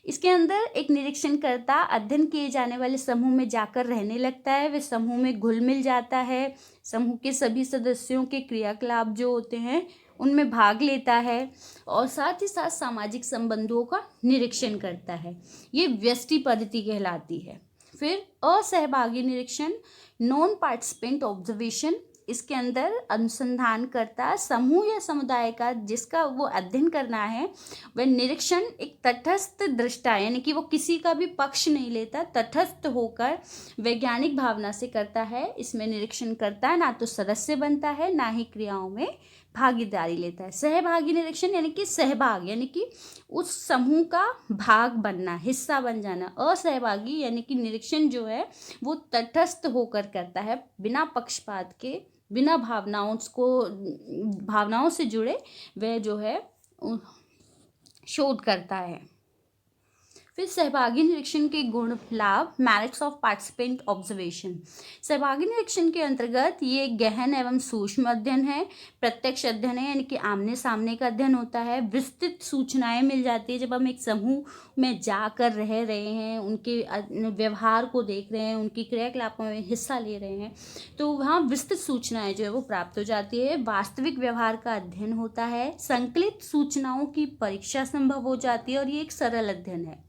S1: इसके अंदर एक निरीक्षणकर्ता अध्ययन किए जाने वाले समूह में जाकर रहने लगता है, वे समूह में घुल मिल जाता है, समूह के सभी सदस्यों के क्रियाकलाप जो होते हैं उनमें भाग लेता है और साथ ही साथ सामाजिक संबंधों का निरीक्षण करता है। ये व्यष्टि पद्धति कहलाती है। फिर असहभागी निरीक्षण, नॉन पार्टिसिपेंट ऑब्जर्वेशन, इसके अंदर अनुसंधानकर्ता समूह या समुदाय का जिसका वो अध्ययन करना है वह निरीक्षण एक तटस्थ दृष्टा यानी कि वो किसी का भी पक्ष नहीं लेता, तटस्थ होकर वैज्ञानिक भावना से करता है। इसमें निरीक्षण करता है ना तो सदस्य बनता है ना ही क्रियाओं में भागीदारी लेता है। सहभागी निरीक्षण यानी कि सहभाग यानी कि उस समूह का भाग बनना, हिस्सा बन जाना। असहभागी यानी कि निरीक्षण जो है वो तटस्थ होकर करता है, बिना पक्षपात के, बिना भावनाओं से जुड़े वह जो है शोध करता है। फिर सहभागी निरीक्षण के गुण लाभ, मेरिट्स ऑफ पार्टिसिपेंट ऑब्जर्वेशन। सहभागी निरीक्षण के अंतर्गत ये गहन एवं सूक्ष्म अध्ययन है, प्रत्यक्ष अध्ययन है यानी कि आमने सामने का अध्ययन होता है, विस्तृत सूचनाएं मिल जाती है। जब हम एक समूह में जाकर रह रहे हैं, उनके व्यवहार को देख रहे हैं, उनकी क्रियाकलापों में हिस्सा ले रहे हैं, तो वहाँ विस्तृत सूचनाएं जो है वो प्राप्त हो जाती है। वास्तविक व्यवहार का अध्ययन होता है, संकलित सूचनाओं की परीक्षा संभव हो जाती है और ये एक सरल अध्ययन है।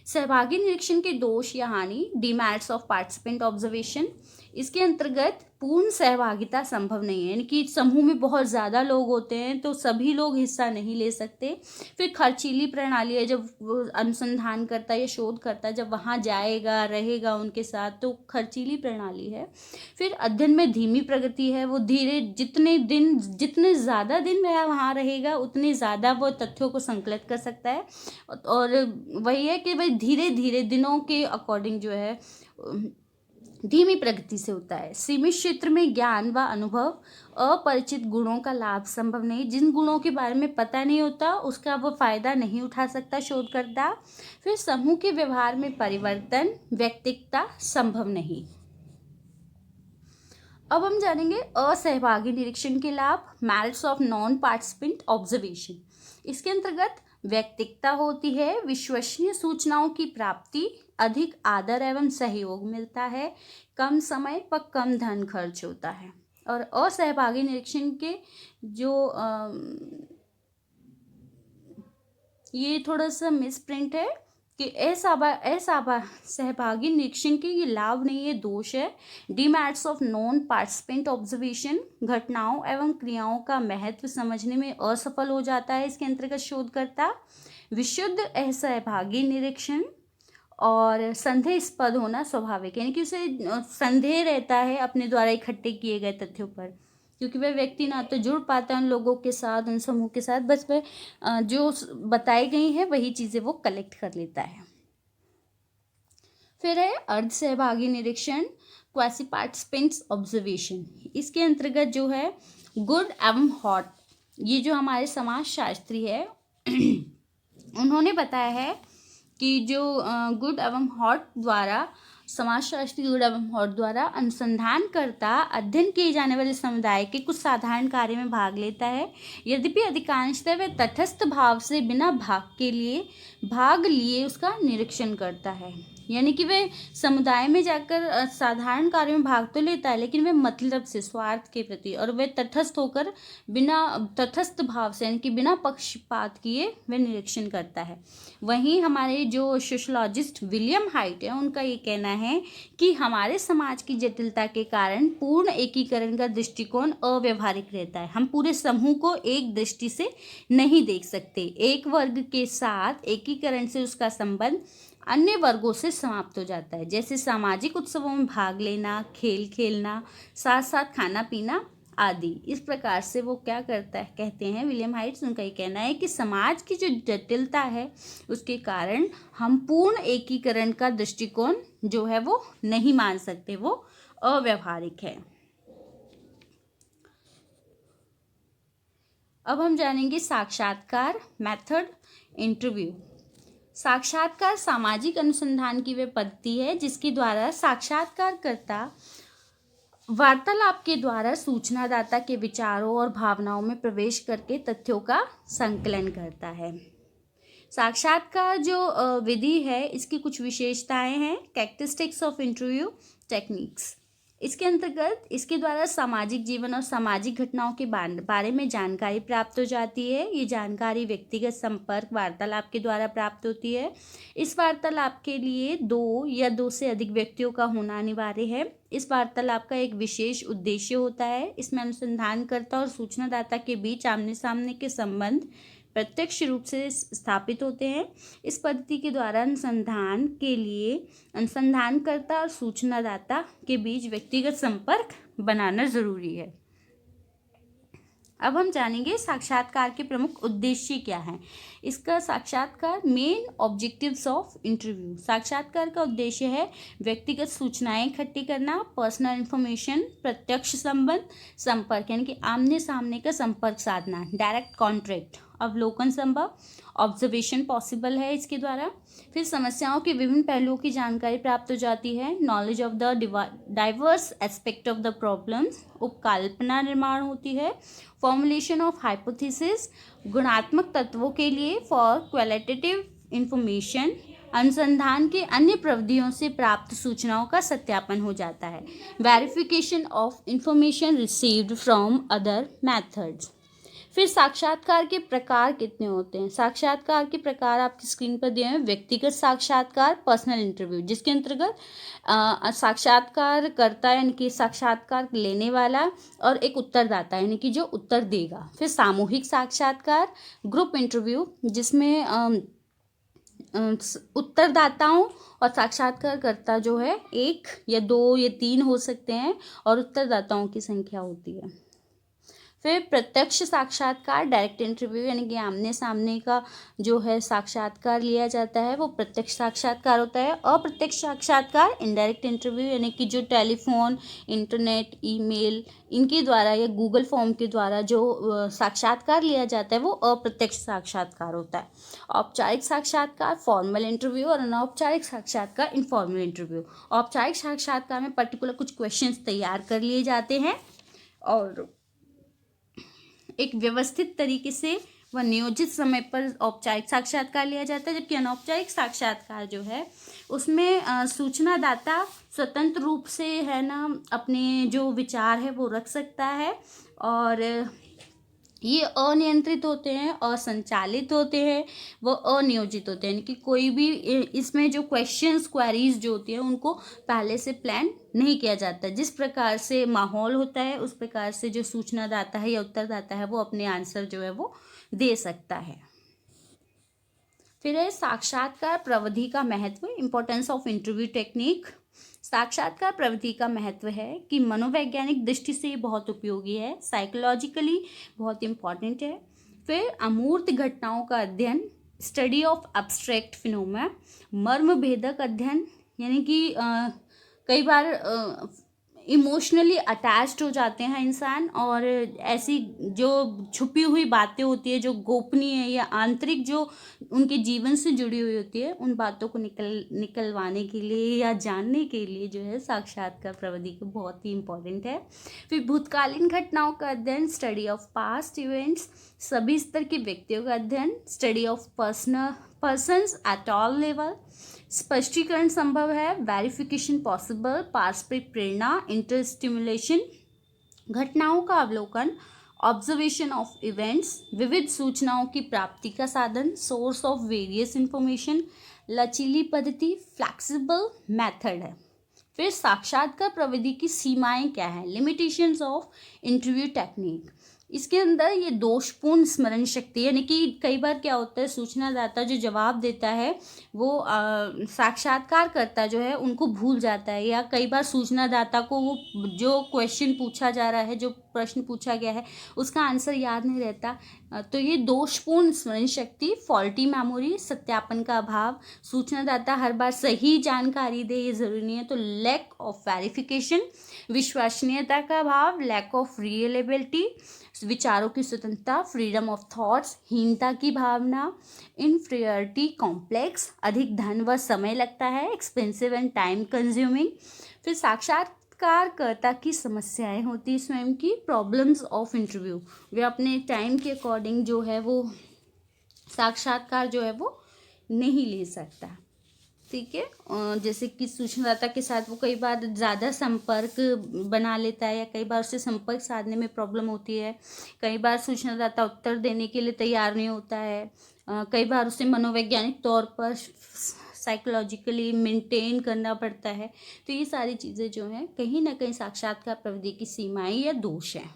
S1: सहभागी निरीक्षण के दोष या हानि, डिमेरिट्स ऑफ पार्टिसिपेंट ऑब्जर्वेशन, इसके अंतर्गत पूर्ण सहभागिता संभव नहीं है यानी कि समूह में बहुत ज़्यादा लोग होते हैं तो सभी लोग हिस्सा नहीं ले सकते। फिर खर्चीली प्रणाली है, जब अनुसंधान करता या शोध करता जब वहाँ जाएगा रहेगा उनके साथ तो खर्चीली प्रणाली है। फिर अध्ययन में धीमी प्रगति है, वो धीरे जितने ज़्यादा दिन वह वहाँ रहेगा उतने ज़्यादा वो तथ्यों को संकलित कर सकता है और वही है कि भाई धीरे धीरे दिनों के अकॉर्डिंग जो है धीमी प्रगति से होता है। सीमित क्षेत्र में ज्ञान व अनुभव, अपरिचित गुणों का लाभ संभव नहीं, जिन गुणों के बारे में पता नहीं होता उसका वो फायदा नहीं उठा सकता शोधकर्ता। फिर समूह के व्यवहार में परिवर्तन, व्यक्तिगतता संभव नहीं। अब हम जानेंगे असहभागी निरीक्षण के लाभ, merits of non participant observation. इसके अंतर्गत व्यक्तिगतता होती है, विश्वसनीय सूचनाओं की प्राप्ति, अधिक आदर एवं सहयोग मिलता है, कम समय पर कम धन खर्च होता है। और असहभागी निरीक्षण के जो ये थोड़ा सा मिसप्रिंट है कि सहभागी निरीक्षण के ये लाभ नहीं है, दोष है। Demerits of non participant observation, घटनाओं एवं क्रियाओं का महत्व समझने में असफल हो जाता है इसके अंतर्गत शोधकर्ता। विशुद्ध असहभागी निरीक्षण और संदेहास्पद होना स्वाभाविक यानी कि उसे संदेह रहता है अपने द्वारा इकट्ठे किए गए तथ्यों पर, क्योंकि वह व्यक्ति ना तो जुड़ पाता है उन लोगों के साथ, उन समूह के साथ, बस वह जो बताई गई है वही चीज़ें वो कलेक्ट कर लेता है। फिर है अर्ध सहभागी निरीक्षण, क्वासी पार्टिसिपेंट्स ऑब्जर्वेशन। इसके अंतर्गत जो है गुड एवं हॉट, ये जो हमारे समाजशास्त्री है उन्होंने बताया है कि जो गुड एवं हॉट द्वारा समाजशास्त्री गुड एवं हॉट द्वारा अनुसंधानकर्ता अध्ययन किए जाने वाले समुदाय के कुछ साधारण कार्य में भाग लेता है। यद्यपि अधिकांशतः वह तटस्थ भाव से बिना भाग लिए उसका निरीक्षण करता है, यानी कि वह समुदाय में जाकर साधारण कार्यों में भाग तो लेता है लेकिन वह मतलब से, स्वार्थ के प्रति, और वह तटस्थ होकर तटस्थ भाव से यानी कि बिना पक्षपात किए वह निरीक्षण करता है। वहीं हमारे जो सोशलॉजिस्ट विलियम हाइट है उनका ये कहना है कि हमारे समाज की जटिलता के कारण पूर्ण एकीकरण का दृष्टिकोण अव्यवहारिक रहता है। हम पूरे समूह को एक दृष्टि से नहीं देख सकते। एक वर्ग के साथ एकीकरण से उसका संबंध अन्य वर्गों से समाप्त हो जाता है, जैसे सामाजिक उत्सवों में भाग लेना, खेल खेलना, साथ साथ खाना पीना आदि। इस प्रकार से वो क्या करता है, कहते हैं विलियम हाइट्स, उनका ये कहना है कि समाज की जो जटिलता है उसके कारण हम पूर्ण एकीकरण का दृष्टिकोण जो है वो नहीं मान सकते, वो अव्यावहारिक है। अब हम जानेंगे साक्षात्कार मेथड, इंटरव्यू। साक्षात्कार सामाजिक अनुसंधान की वह पद्धति है जिसके द्वारा साक्षात्कारकर्ता वार्तालाप के द्वारा सूचनादाता के विचारों और भावनाओं में प्रवेश करके तथ्यों का संकलन करता है। साक्षात्कार जो विधि है इसकी कुछ विशेषताएं हैं। कैरेक्टरिस्टिक्स ऑफ इंटरव्यू टेक्निक्स, इसके अंतर्गत इसके द्वारा सामाजिक जीवन और सामाजिक घटनाओं के बारे में जानकारी प्राप्त हो जाती है। ये जानकारी व्यक्तिगत संपर्क वार्तालाप के द्वारा प्राप्त होती है। इस वार्तालाप के लिए 2 या 2 से अधिक व्यक्तियों का होना अनिवार्य है। इस वार्तालाप का एक विशेष उद्देश्य होता है। इसमें अनुसंधानकर्ता और सूचनादाता के बीच आमने सामने के संबंध प्रत्यक्ष रूप से स्थापित होते हैं। इस पद्धति के द्वारा अनुसंधान के लिए अनुसंधानकर्ता और सूचनादाता के बीच व्यक्तिगत संपर्क बनाना जरूरी है। अब हम जानेंगे साक्षात्कार के प्रमुख उद्देश्य क्या हैं। इसका साक्षात्कार मेन ऑब्जेक्टिव्स ऑफ इंटरव्यू, साक्षात्कार का उद्देश्य है व्यक्तिगत सूचनाएं इकट्ठी करना, पर्सनल इंफॉर्मेशन, प्रत्यक्ष संपर्क यानी कि आमने सामने का संपर्क साधना, डायरेक्ट कॉन्ट्रैक्ट, अवलोकन संभव, ऑब्जर्वेशन पॉसिबल है इसके द्वारा। फिर समस्याओं के विभिन्न पहलुओं की जानकारी प्राप्त हो जाती है, knowledge of the diverse aspect of the problems, उपकल्पना निर्माण होती है, फॉर्मुलेशन ऑफ हाइपोथेसिस, गुणात्मक तत्वों के लिए फॉर क्वालिटेटिव इंफॉर्मेशन, अनुसंधान के अन्य प्रविधियों से प्राप्त सूचनाओं का सत्यापन हो जाता है, verification of information received from other methods. फिर साक्षात्कार के प्रकार कितने होते हैं। साक्षात्कार के प्रकार आपकी स्क्रीन पर दिए हैं। व्यक्तिगत साक्षात्कार, पर्सनल इंटरव्यू, जिसके अंतर्गत साक्षात्कार करता यानी कि साक्षात्कार लेने वाला और एक उत्तरदाता यानी कि जो उत्तर देगा। फिर सामूहिक साक्षात्कार, ग्रुप इंटरव्यू, जिसमें उत्तरदाताओं और साक्षात्कारकर्ता जो है 1 या 2 या 3 हो सकते हैं और उत्तरदाताओं की संख्या होती है। फिर प्रत्यक्ष साक्षात्कार, डायरेक्ट इंटरव्यू यानी कि आमने सामने का जो है साक्षात्कार लिया जाता है वो प्रत्यक्ष साक्षात्कार होता है। अप्रत्यक्ष साक्षात्कार, इनडायरेक्ट इंटरव्यू यानी कि जो टेलीफोन, इंटरनेट, ईमेल इनके द्वारा या गूगल फॉर्म के द्वारा जो साक्षात्कार लिया जाता है वो अप्रत्यक्ष साक्षात्कार होता है। औपचारिक साक्षात्कार, फॉर्मल इंटरव्यू, और अनौपचारिक साक्षात्कार, इनफॉर्मल इंटरव्यू। औपचारिक साक्षात्कार में पर्टिकुलर कुछ क्वेश्चंस तैयार कर लिए जाते हैं और एक व्यवस्थित तरीके से व नियोजित समय पर औपचारिक साक्षात्कार लिया जाता है। जबकि अनौपचारिक साक्षात्कार जो है उसमें सूचनादाता स्वतंत्र रूप से है ना अपने जो विचार है वो रख सकता है और ये अनियंत्रित होते हैं, असंचालित होते हैं, वो अनियोजित होते हैं, यानी कि कोई भी इसमें जो क्वेश्चंस क्वेरीज जो होती हैं उनको पहले से प्लान नहीं किया जाता। जिस प्रकार से माहौल होता है उस प्रकार से जो सूचनादाता है या उत्तरदाता है वो अपने आंसर जो है वो दे सकता है। फिर है साक्षात्कार प्रविधि का महत्व, इम्पोर्टेंस ऑफ इंटरव्यू टेक्निक। साक्षात्कार प्रविधि का महत्व है कि मनोवैज्ञानिक दृष्टि से ये बहुत उपयोगी है, साइकोलॉजिकली बहुत इम्पॉर्टेंट है। फिर अमूर्त घटनाओं का अध्ययन, स्टडी ऑफ एब्स्ट्रैक्ट फिनोमेना, मर्म भेदक अध्ययन, यानी कि कई बार इमोशनली अटैच्ड हो जाते हैं इंसान और ऐसी जो छुपी हुई बातें होती है जो गोपनीय है या आंतरिक जो उनके जीवन से जुड़ी हुई होती है उन बातों को निकलवाने के लिए या जानने के लिए जो है साक्षात्कार प्रविधि को बहुत ही इम्पोर्टेंट है। फिर भूतकालीन घटनाओं का अध्ययन, स्टडी ऑफ पास्ट इवेंट्स, सभी स्तर के व्यक्तियों का अध्ययन, study of persons at all level, स्पष्टीकरण संभव है, वेरिफिकेशन पॉसिबल, पारस्परिक प्रेरणा, इंटर स्टिमुलेशन, घटनाओं का अवलोकन, ऑब्जर्वेशन ऑफ इवेंट्स, विविध सूचनाओं की प्राप्ति का साधन, सोर्स ऑफ वेरियस इंफॉर्मेशन, लचीली पद्धति, फ्लैक्सिबल मेथड है। फिर साक्षात्कार प्रविधि की सीमाएं क्या हैं, लिमिटेशंस ऑफ इंटरव्यू टेक्निक। इसके अंदर ये दोषपूर्ण स्मरण शक्ति, यानी कि कई बार क्या होता है, सूचनादाता जो जवाब देता है वो साक्षात्कारकर्ता जो है उनको भूल जाता है, या कई बार सूचनादाता को वो जो क्वेश्चन पूछा जा रहा है, जो प्रश्न पूछा गया है, उसका आंसर याद नहीं रहता। तो ये दोषपूर्ण स्मरण शक्ति, फॉल्टी मेमोरी, सत्यापन का अभाव, सूचनादाता हर बार सही जानकारी दे ये ज़रूरी नहीं है, तो लैक ऑफ वेरिफिकेशन, विश्वसनीयता का अभाव, लैक ऑफ रियलेबिलिटी, विचारों की स्वतंत्रता, फ्रीडम ऑफ थॉट्स, हीनता की भावना, इन्फीरियरिटी कॉम्प्लेक्स, अधिक धन व समय लगता है, एक्सपेंसिव एंड टाइम कंज्यूमिंग। फिर साक्षात्कारकर्ता की समस्याएं होती है स्वयं की, प्रॉब्लम्स ऑफ इंटरव्यू, वे अपने टाइम के अकॉर्डिंग जो है वो साक्षात्कार जो है वो नहीं ले सकता। ठीक है, जैसे कि सूचनादाता के साथ वो कई बार ज़्यादा संपर्क बना लेता है, या कई बार उससे संपर्क साधने में प्रॉब्लम होती है, कई बार सूचनादाता उत्तर देने के लिए तैयार नहीं होता है, कई बार उसे मनोवैज्ञानिक तौर पर साइकोलॉजिकली मेंटेन करना पड़ता है। तो ये सारी चीज़ें जो हैं कहीं ना कहीं साक्षात्कार प्रविधि की सीमाएं या दोष हैं।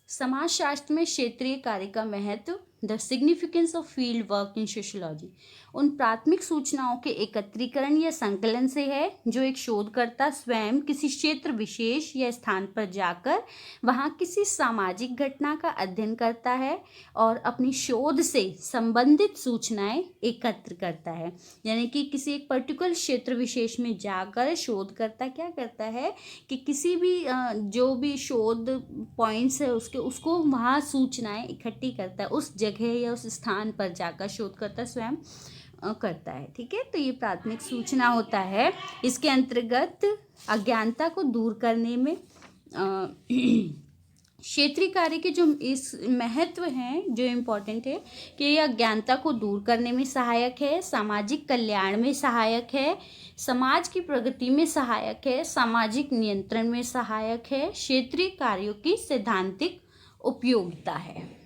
S1: समाजशास्त्र में क्षेत्रीय कार्य का महत्व, the significance of field work in sociology, उन प्राथमिक सूचनाओं के एकत्रीकरण या संकलन से है जो एक शोधकर्ता स्वयं किसी क्षेत्र विशेष या स्थान पर जाकर वहाँ किसी सामाजिक घटना का अध्ययन करता है और अपनी शोध से संबंधित सूचनाएं एकत्र करता है। यानी कि किसी एक पर्टिकुलर क्षेत्र विशेष में जाकर शोधकर्ता क्या करता है कि किसी भी जो भी शोध पॉइंट्स है उसको वहाँ सूचनाएं इकट्ठी करता है, उस जगह या उस स्थान पर जाकर शोधकर्ता स्वयं करता है। ठीक है, तो ये प्राथमिक सूचना होता है। इसके अंतर्गत अज्ञानता को दूर करने में क्षेत्रीय कार्य के जो इस महत्व हैं जो इम्पोर्टेंट है कि ये अज्ञानता को दूर करने में सहायक है, सामाजिक कल्याण में सहायक है, समाज की प्रगति में सहायक है, सामाजिक नियंत्रण में सहायक है, क्षेत्रीय कार्यों की सैद्धांतिक उपयोगिता है।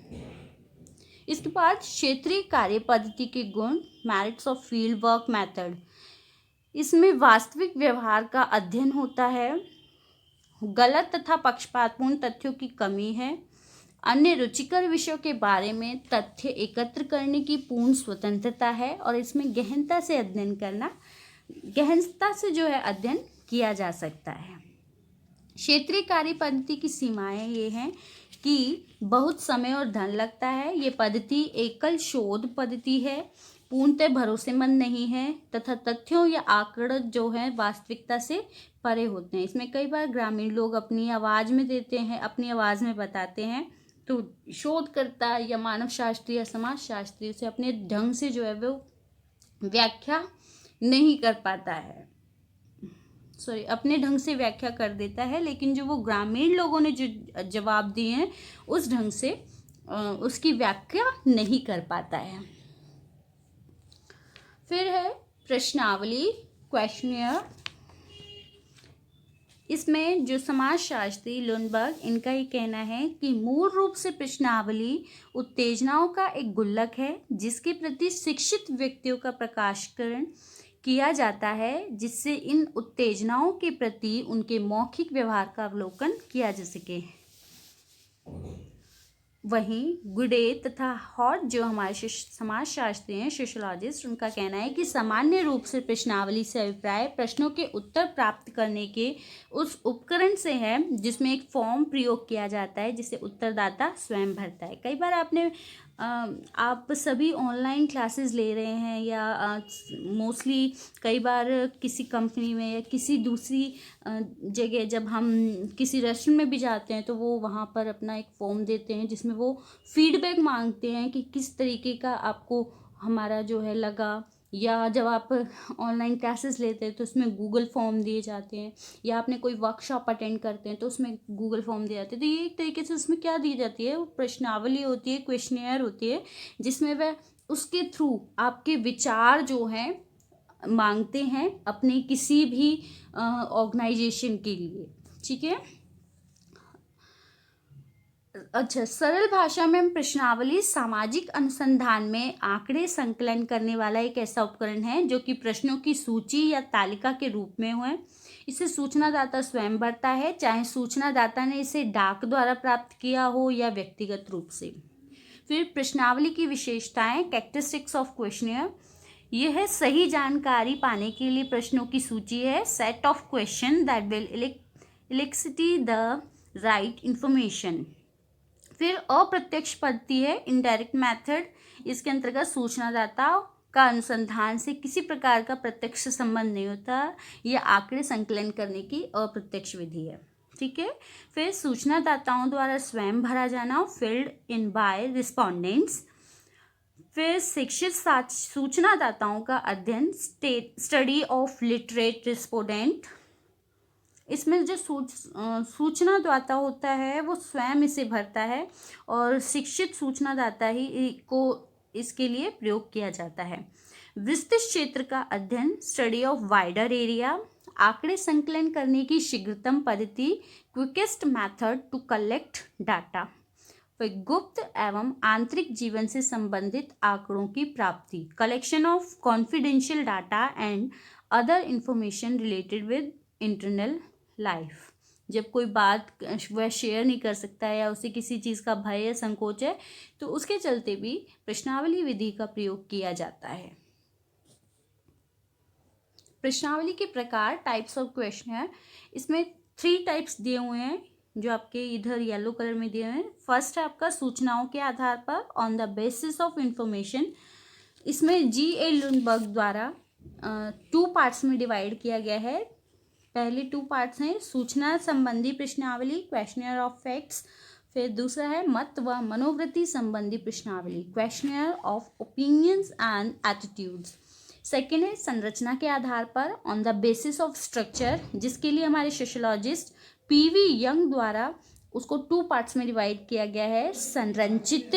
S1: इसके बाद क्षेत्रीय कार्य पद्धति के गुण, merits of field work method, इसमें वास्तविक व्यवहार का अध्ययन होता है, गलत तथा पक्षपातपूर्ण तथ्यों की कमी है, अन्य रुचिकर विषयों के बारे में तथ्य एकत्र करने की पूर्ण स्वतंत्रता है, और इसमें गहनता से जो है अध्ययन किया जा सकता है। क्षेत्रीय कार्य पद्धति की सीमाएं ये हैं कि बहुत समय और धन लगता है, ये पद्धति एकल शोध पद्धति है, पूर्णतः भरोसेमंद नहीं है तथा तथ्यों या आंकड़े जो हैं वास्तविकता से परे होते हैं। इसमें कई बार ग्रामीण लोग अपनी आवाज़ में देते हैं, अपनी आवाज़ में बताते हैं, तो शोधकर्ता या मानव शास्त्री या समाज शास्त्री उसे अपने ढंग से जो है वो व्याख्या नहीं कर पाता है, अपने ढंग से व्याख्या कर देता है, लेकिन जो वो ग्रामीण लोगों ने जो जवाब दिए हैं उस ढंग से उसकी व्याख्या नहीं कर पाता है। फिर है प्रश्नावली, क्वेश्चनियर। इसमें जो समाजशास्त्री लुनबर्ग, इनका ये कहना है कि मूल रूप से प्रश्नावली उत्तेजनाओं का एक गुल्लक है जिसके प्रति शिक्षित व्यक्तियों का प्रकाशकरण किया जाता है, जिससे इन उत्तेजनाओं के प्रति उनके मौखिक व्यवहार का अवलोकन किया जा सके। वहीं गुडे तथा हॉट जो हमारे समाजशास्त्री हैं, सोशियोलॉजिस्ट, उनका कहना है कि सामान्य रूप से प्रश्नावली से अभिप्राय प्रश्नों के उत्तर प्राप्त करने के उस उपकरण से है जिसमें एक फॉर्म प्रयोग किया जाता है जिसे उत्तरदाता स्वयं भरता है। कई बार आप सभी ऑनलाइन क्लासेस ले रहे हैं या मोस्टली कई बार किसी कंपनी में या किसी दूसरी जगह जब हम किसी रेस्टोरेंट में भी जाते हैं तो वो वहाँ पर अपना एक फॉर्म देते हैं जिसमें वो फीडबैक मांगते हैं कि किस तरीके का आपको हमारा जो है लगा, या जब आप ऑनलाइन क्लासेस लेते हैं तो उसमें गूगल फॉर्म दिए जाते हैं, या आपने कोई वर्कशॉप अटेंड करते हैं तो उसमें गूगल फॉर्म दिए जाते हैं। तो ये एक तरीके से उसमें क्या दी जाती है, वो प्रश्नावली होती है, क्वेश्चनियर होती है, जिसमें वह उसके थ्रू आपके विचार जो हैं मांगते हैं अपने किसी भी ऑर्गेनाइजेशन के लिए। ठीक है, अच्छा, सरल भाषा में प्रश्नावली सामाजिक अनुसंधान में आंकड़े संकलन करने वाला एक ऐसा उपकरण है जो कि प्रश्नों की सूची या तालिका के रूप में हो। इसे सूचनादाता स्वयं भरता है, चाहे सूचनादाता ने इसे डाक द्वारा प्राप्त किया हो या व्यक्तिगत रूप से। फिर प्रश्नावली की विशेषताएं, कैरेक्टरिस्टिक्स ऑफ क्वेश्चनियर। यह है सही जानकारी पाने के लिए प्रश्नों की सूची है, set of question that will elicit the right information. फिर अप्रत्यक्ष पद्धति है, इनडायरेक्ट मेथड। इसके अंतर्गत सूचनादाता का अनुसंधान से किसी प्रकार का प्रत्यक्ष संबंध नहीं होता, यह आंकड़े संकलन करने की अप्रत्यक्ष विधि है। ठीक है। फिर सूचनादाताओं द्वारा स्वयं भरा जाना, फिल्ड इन बाय रिस्पोंडेंट्स। फिर शिक्षित सूचनादाताओं का अध्ययन, स्टडी ऑफ लिटरेट रिस्पोंडेंट। इसमें जो सूचनादाता होता है वो स्वयं इसे भरता है और शिक्षित सूचनादाता ही को इसके लिए प्रयोग किया जाता है। विस्तृत क्षेत्र का अध्ययन, स्टडी ऑफ वाइडर एरिया। आंकड़े संकलन करने की शीघ्रतम पद्धति, quickest method to collect data. फिर गुप्त एवं आंतरिक जीवन से संबंधित आंकड़ों की प्राप्ति, collection of confidential data and other information related with internal life. जब कोई बात वह शेयर नहीं कर सकता है या उसे किसी चीज़ का भय या संकोच है तो उसके चलते भी प्रश्नावली विधि का प्रयोग किया जाता है। प्रश्नावली के प्रकार, टाइप्स ऑफ क्वेश्चन है। इसमें 3 टाइप्स दिए हुए हैं जो आपके इधर येलो कलर में दिए हुए हैं। फर्स्ट है आपका सूचनाओं के आधार पर, on the basis of information. इसमें G.A. लुनबर्ग द्वारा 2 पार्ट्स में डिवाइड किया गया है। पहले 2 पार्ट्स हैं सूचना संबंधी प्रश्नावली, क्वेश्चनियर ऑफ फैक्ट्स। फिर दूसरा है मत व मनोवृत्ति संबंधी प्रश्नावली, questionnaire of opinions and attitudes. Second है संरचना के आधार पर, on the basis of structure, जिसके लिए हमारे सोशोलॉजिस्ट P.V. यंग द्वारा उसको 2 पार्ट्स में डिवाइड किया गया है, संरचित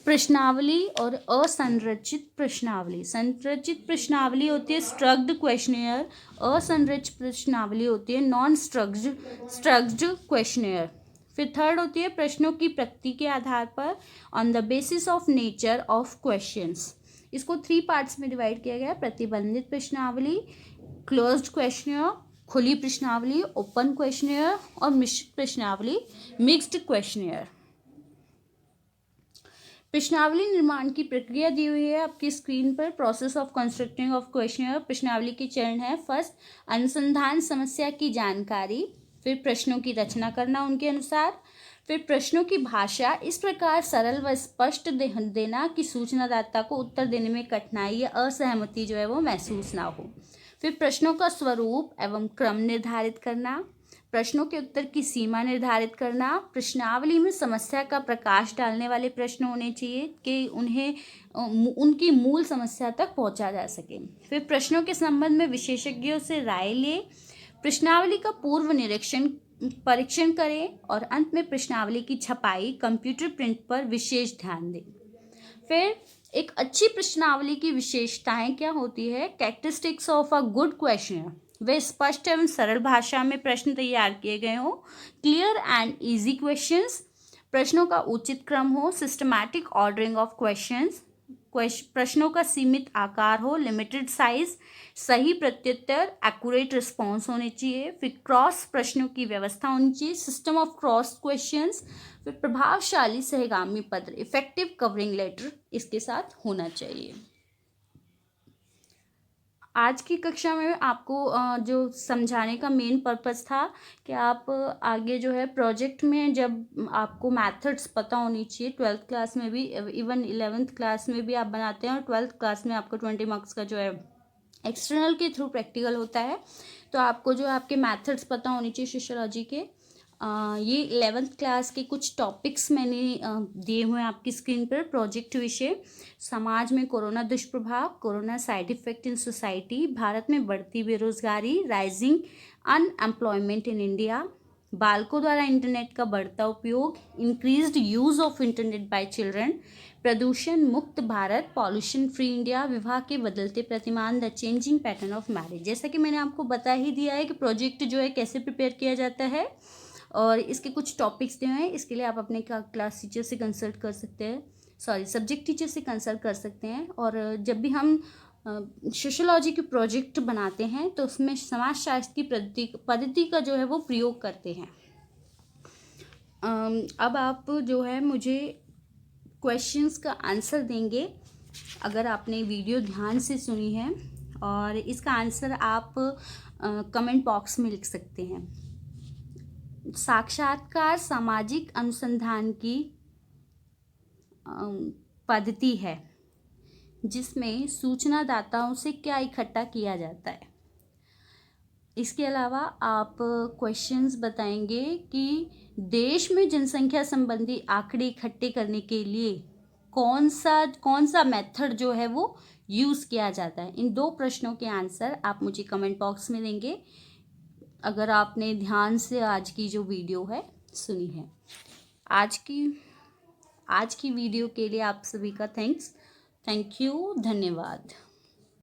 S1: प्रश्नावली और असंरचित प्रश्नावली। संरचित प्रश्नावली होती है स्ट्रक्चर्ड क्वेश्चनियर, असंरचित प्रश्नावली होती है नॉन स्ट्रक्चर्ड क्वेश्चनियर। फिर थर्ड होती है प्रश्नों की प्रकृति के आधार पर, on the basis of nature of questions. इसको 3 पार्ट्स में डिवाइड किया गया है, प्रतिबंधित प्रश्नावली, क्लोज्ड क्वेश्चनियर, खुली प्रश्नावली, ओपन क्वेश्चनियर, और मिश्रित प्रश्नावली, मिक्स्ड क्वेश्चनियर। प्रश्नावली निर्माण की प्रक्रिया दी हुई है आपकी स्क्रीन पर। Process of constructing of questionnaire. प्रश्नावली के चरण है, फर्स्ट अनुसंधान समस्या की जानकारी, फिर प्रश्नों की रचना करना उनके अनुसार, फिर प्रश्नों की भाषा इस प्रकार सरल व स्पष्ट देना कि सूचनादाता को उत्तर देने में कठिनाई या असहमति जो है वो महसूस ना हो। फिर प्रश्नों का स्वरूप एवं क्रम निर्धारित करना, प्रश्नों के उत्तर की सीमा निर्धारित करना। प्रश्नावली में समस्या का प्रकाश डालने वाले प्रश्न होने चाहिए कि उन्हें उनकी मूल समस्या तक पहुंचा जा सके। फिर प्रश्नों के संबंध में विशेषज्ञों से राय ले, प्रश्नावली का पूर्व परीक्षण करें और अंत में प्रश्नावली की छपाई कंप्यूटर प्रिंट पर विशेष ध्यान दें। फिर एक अच्छी प्रश्नावली की विशेषताएं क्या होती है, characteristics of a good questionnaire, वे स्पष्ट एवं सरल भाषा में प्रश्न तैयार किए गए हों, क्लियर एंड इजी क्वेश्चंस, प्रश्नों का उचित क्रम हो, सिस्टमैटिक ऑर्डरिंग ऑफ क्वेश्चंस, प्रश्नों का सीमित आकार हो, लिमिटेड साइज, सही प्रत्युत्तर, एक्यूरेट रिस्पॉन्स होने चाहिए। फिर क्रॉस प्रश्नों की व्यवस्था होनी चाहिए, सिस्टम ऑफ क्रॉस क्वेश्चंस। फिर प्रभावशाली सहगामी पत्र, इफेक्टिव कवरिंग लेटर इसके साथ होना चाहिए। आज की कक्षा में आपको जो समझाने का मेन पर्पस था कि आप आगे जो है प्रोजेक्ट में जब आपको मेथड्स पता होनी चाहिए, 12th क्लास में भी, इवन 11th क्लास में भी आप बनाते हैं और 12th क्लास में आपको 20 मार्क्स का जो है एक्सटर्नल के थ्रू प्रैक्टिकल होता है, तो आपको जो आपके मेथड्स पता होनी चाहिए सोशियोलॉजी के। ये 11th क्लास के कुछ टॉपिक्स मैंने दिए हुए हैं आपकी स्क्रीन पर। प्रोजेक्ट विषय, समाज में कोरोना दुष्प्रभाव, corona side effect in society, Bharat में बढ़ती बेरोजगारी, राइजिंग अनएम्प्लॉयमेंट इन इंडिया, बालकों द्वारा इंटरनेट का बढ़ता उपयोग, increased use of internet bye children, प्रदूषण मुक्त भारत, पॉल्यूशन फ्री इंडिया, विवाह के बदलते प्रतिमान, the changing pattern of marriage. जैसा कि मैंने आपको बता ही दिया है कि प्रोजेक्ट जो है कैसे प्रिपेयर किया जाता है, और इसके कुछ टॉपिक्स दिए हैं, इसके लिए आप अपने क्लास टीचर से कंसल्ट कर सकते हैं, सॉरी सब्जेक्ट टीचर से कंसल्ट कर सकते हैं। और जब भी हम सोशियोलॉजी के प्रोजेक्ट बनाते हैं तो उसमें समाजशास्त्र की पद्धति का जो है वो प्रयोग करते हैं। अब आप जो है मुझे क्वेश्चंस का आंसर देंगे अगर आपने वीडियो ध्यान से सुनी है, और इसका आंसर आप कमेंट बॉक्स में लिख सकते हैं। साक्षात्कार सामाजिक अनुसंधान की पद्धति है जिसमें सूचनादाताओं से क्या इकट्ठा किया जाता है। इसके अलावा आप क्वेश्चंस बताएंगे कि देश में जनसंख्या संबंधी आंकड़े इकट्ठे करने के लिए कौन सा मेथड जो है वो यूज़ किया जाता है। इन 2 प्रश्नों के आंसर आप मुझे कमेंट बॉक्स में देंगे अगर आपने ध्यान से आज की जो वीडियो है सुनी है। आज की वीडियो के लिए आप सभी का थैंक यू, धन्यवाद।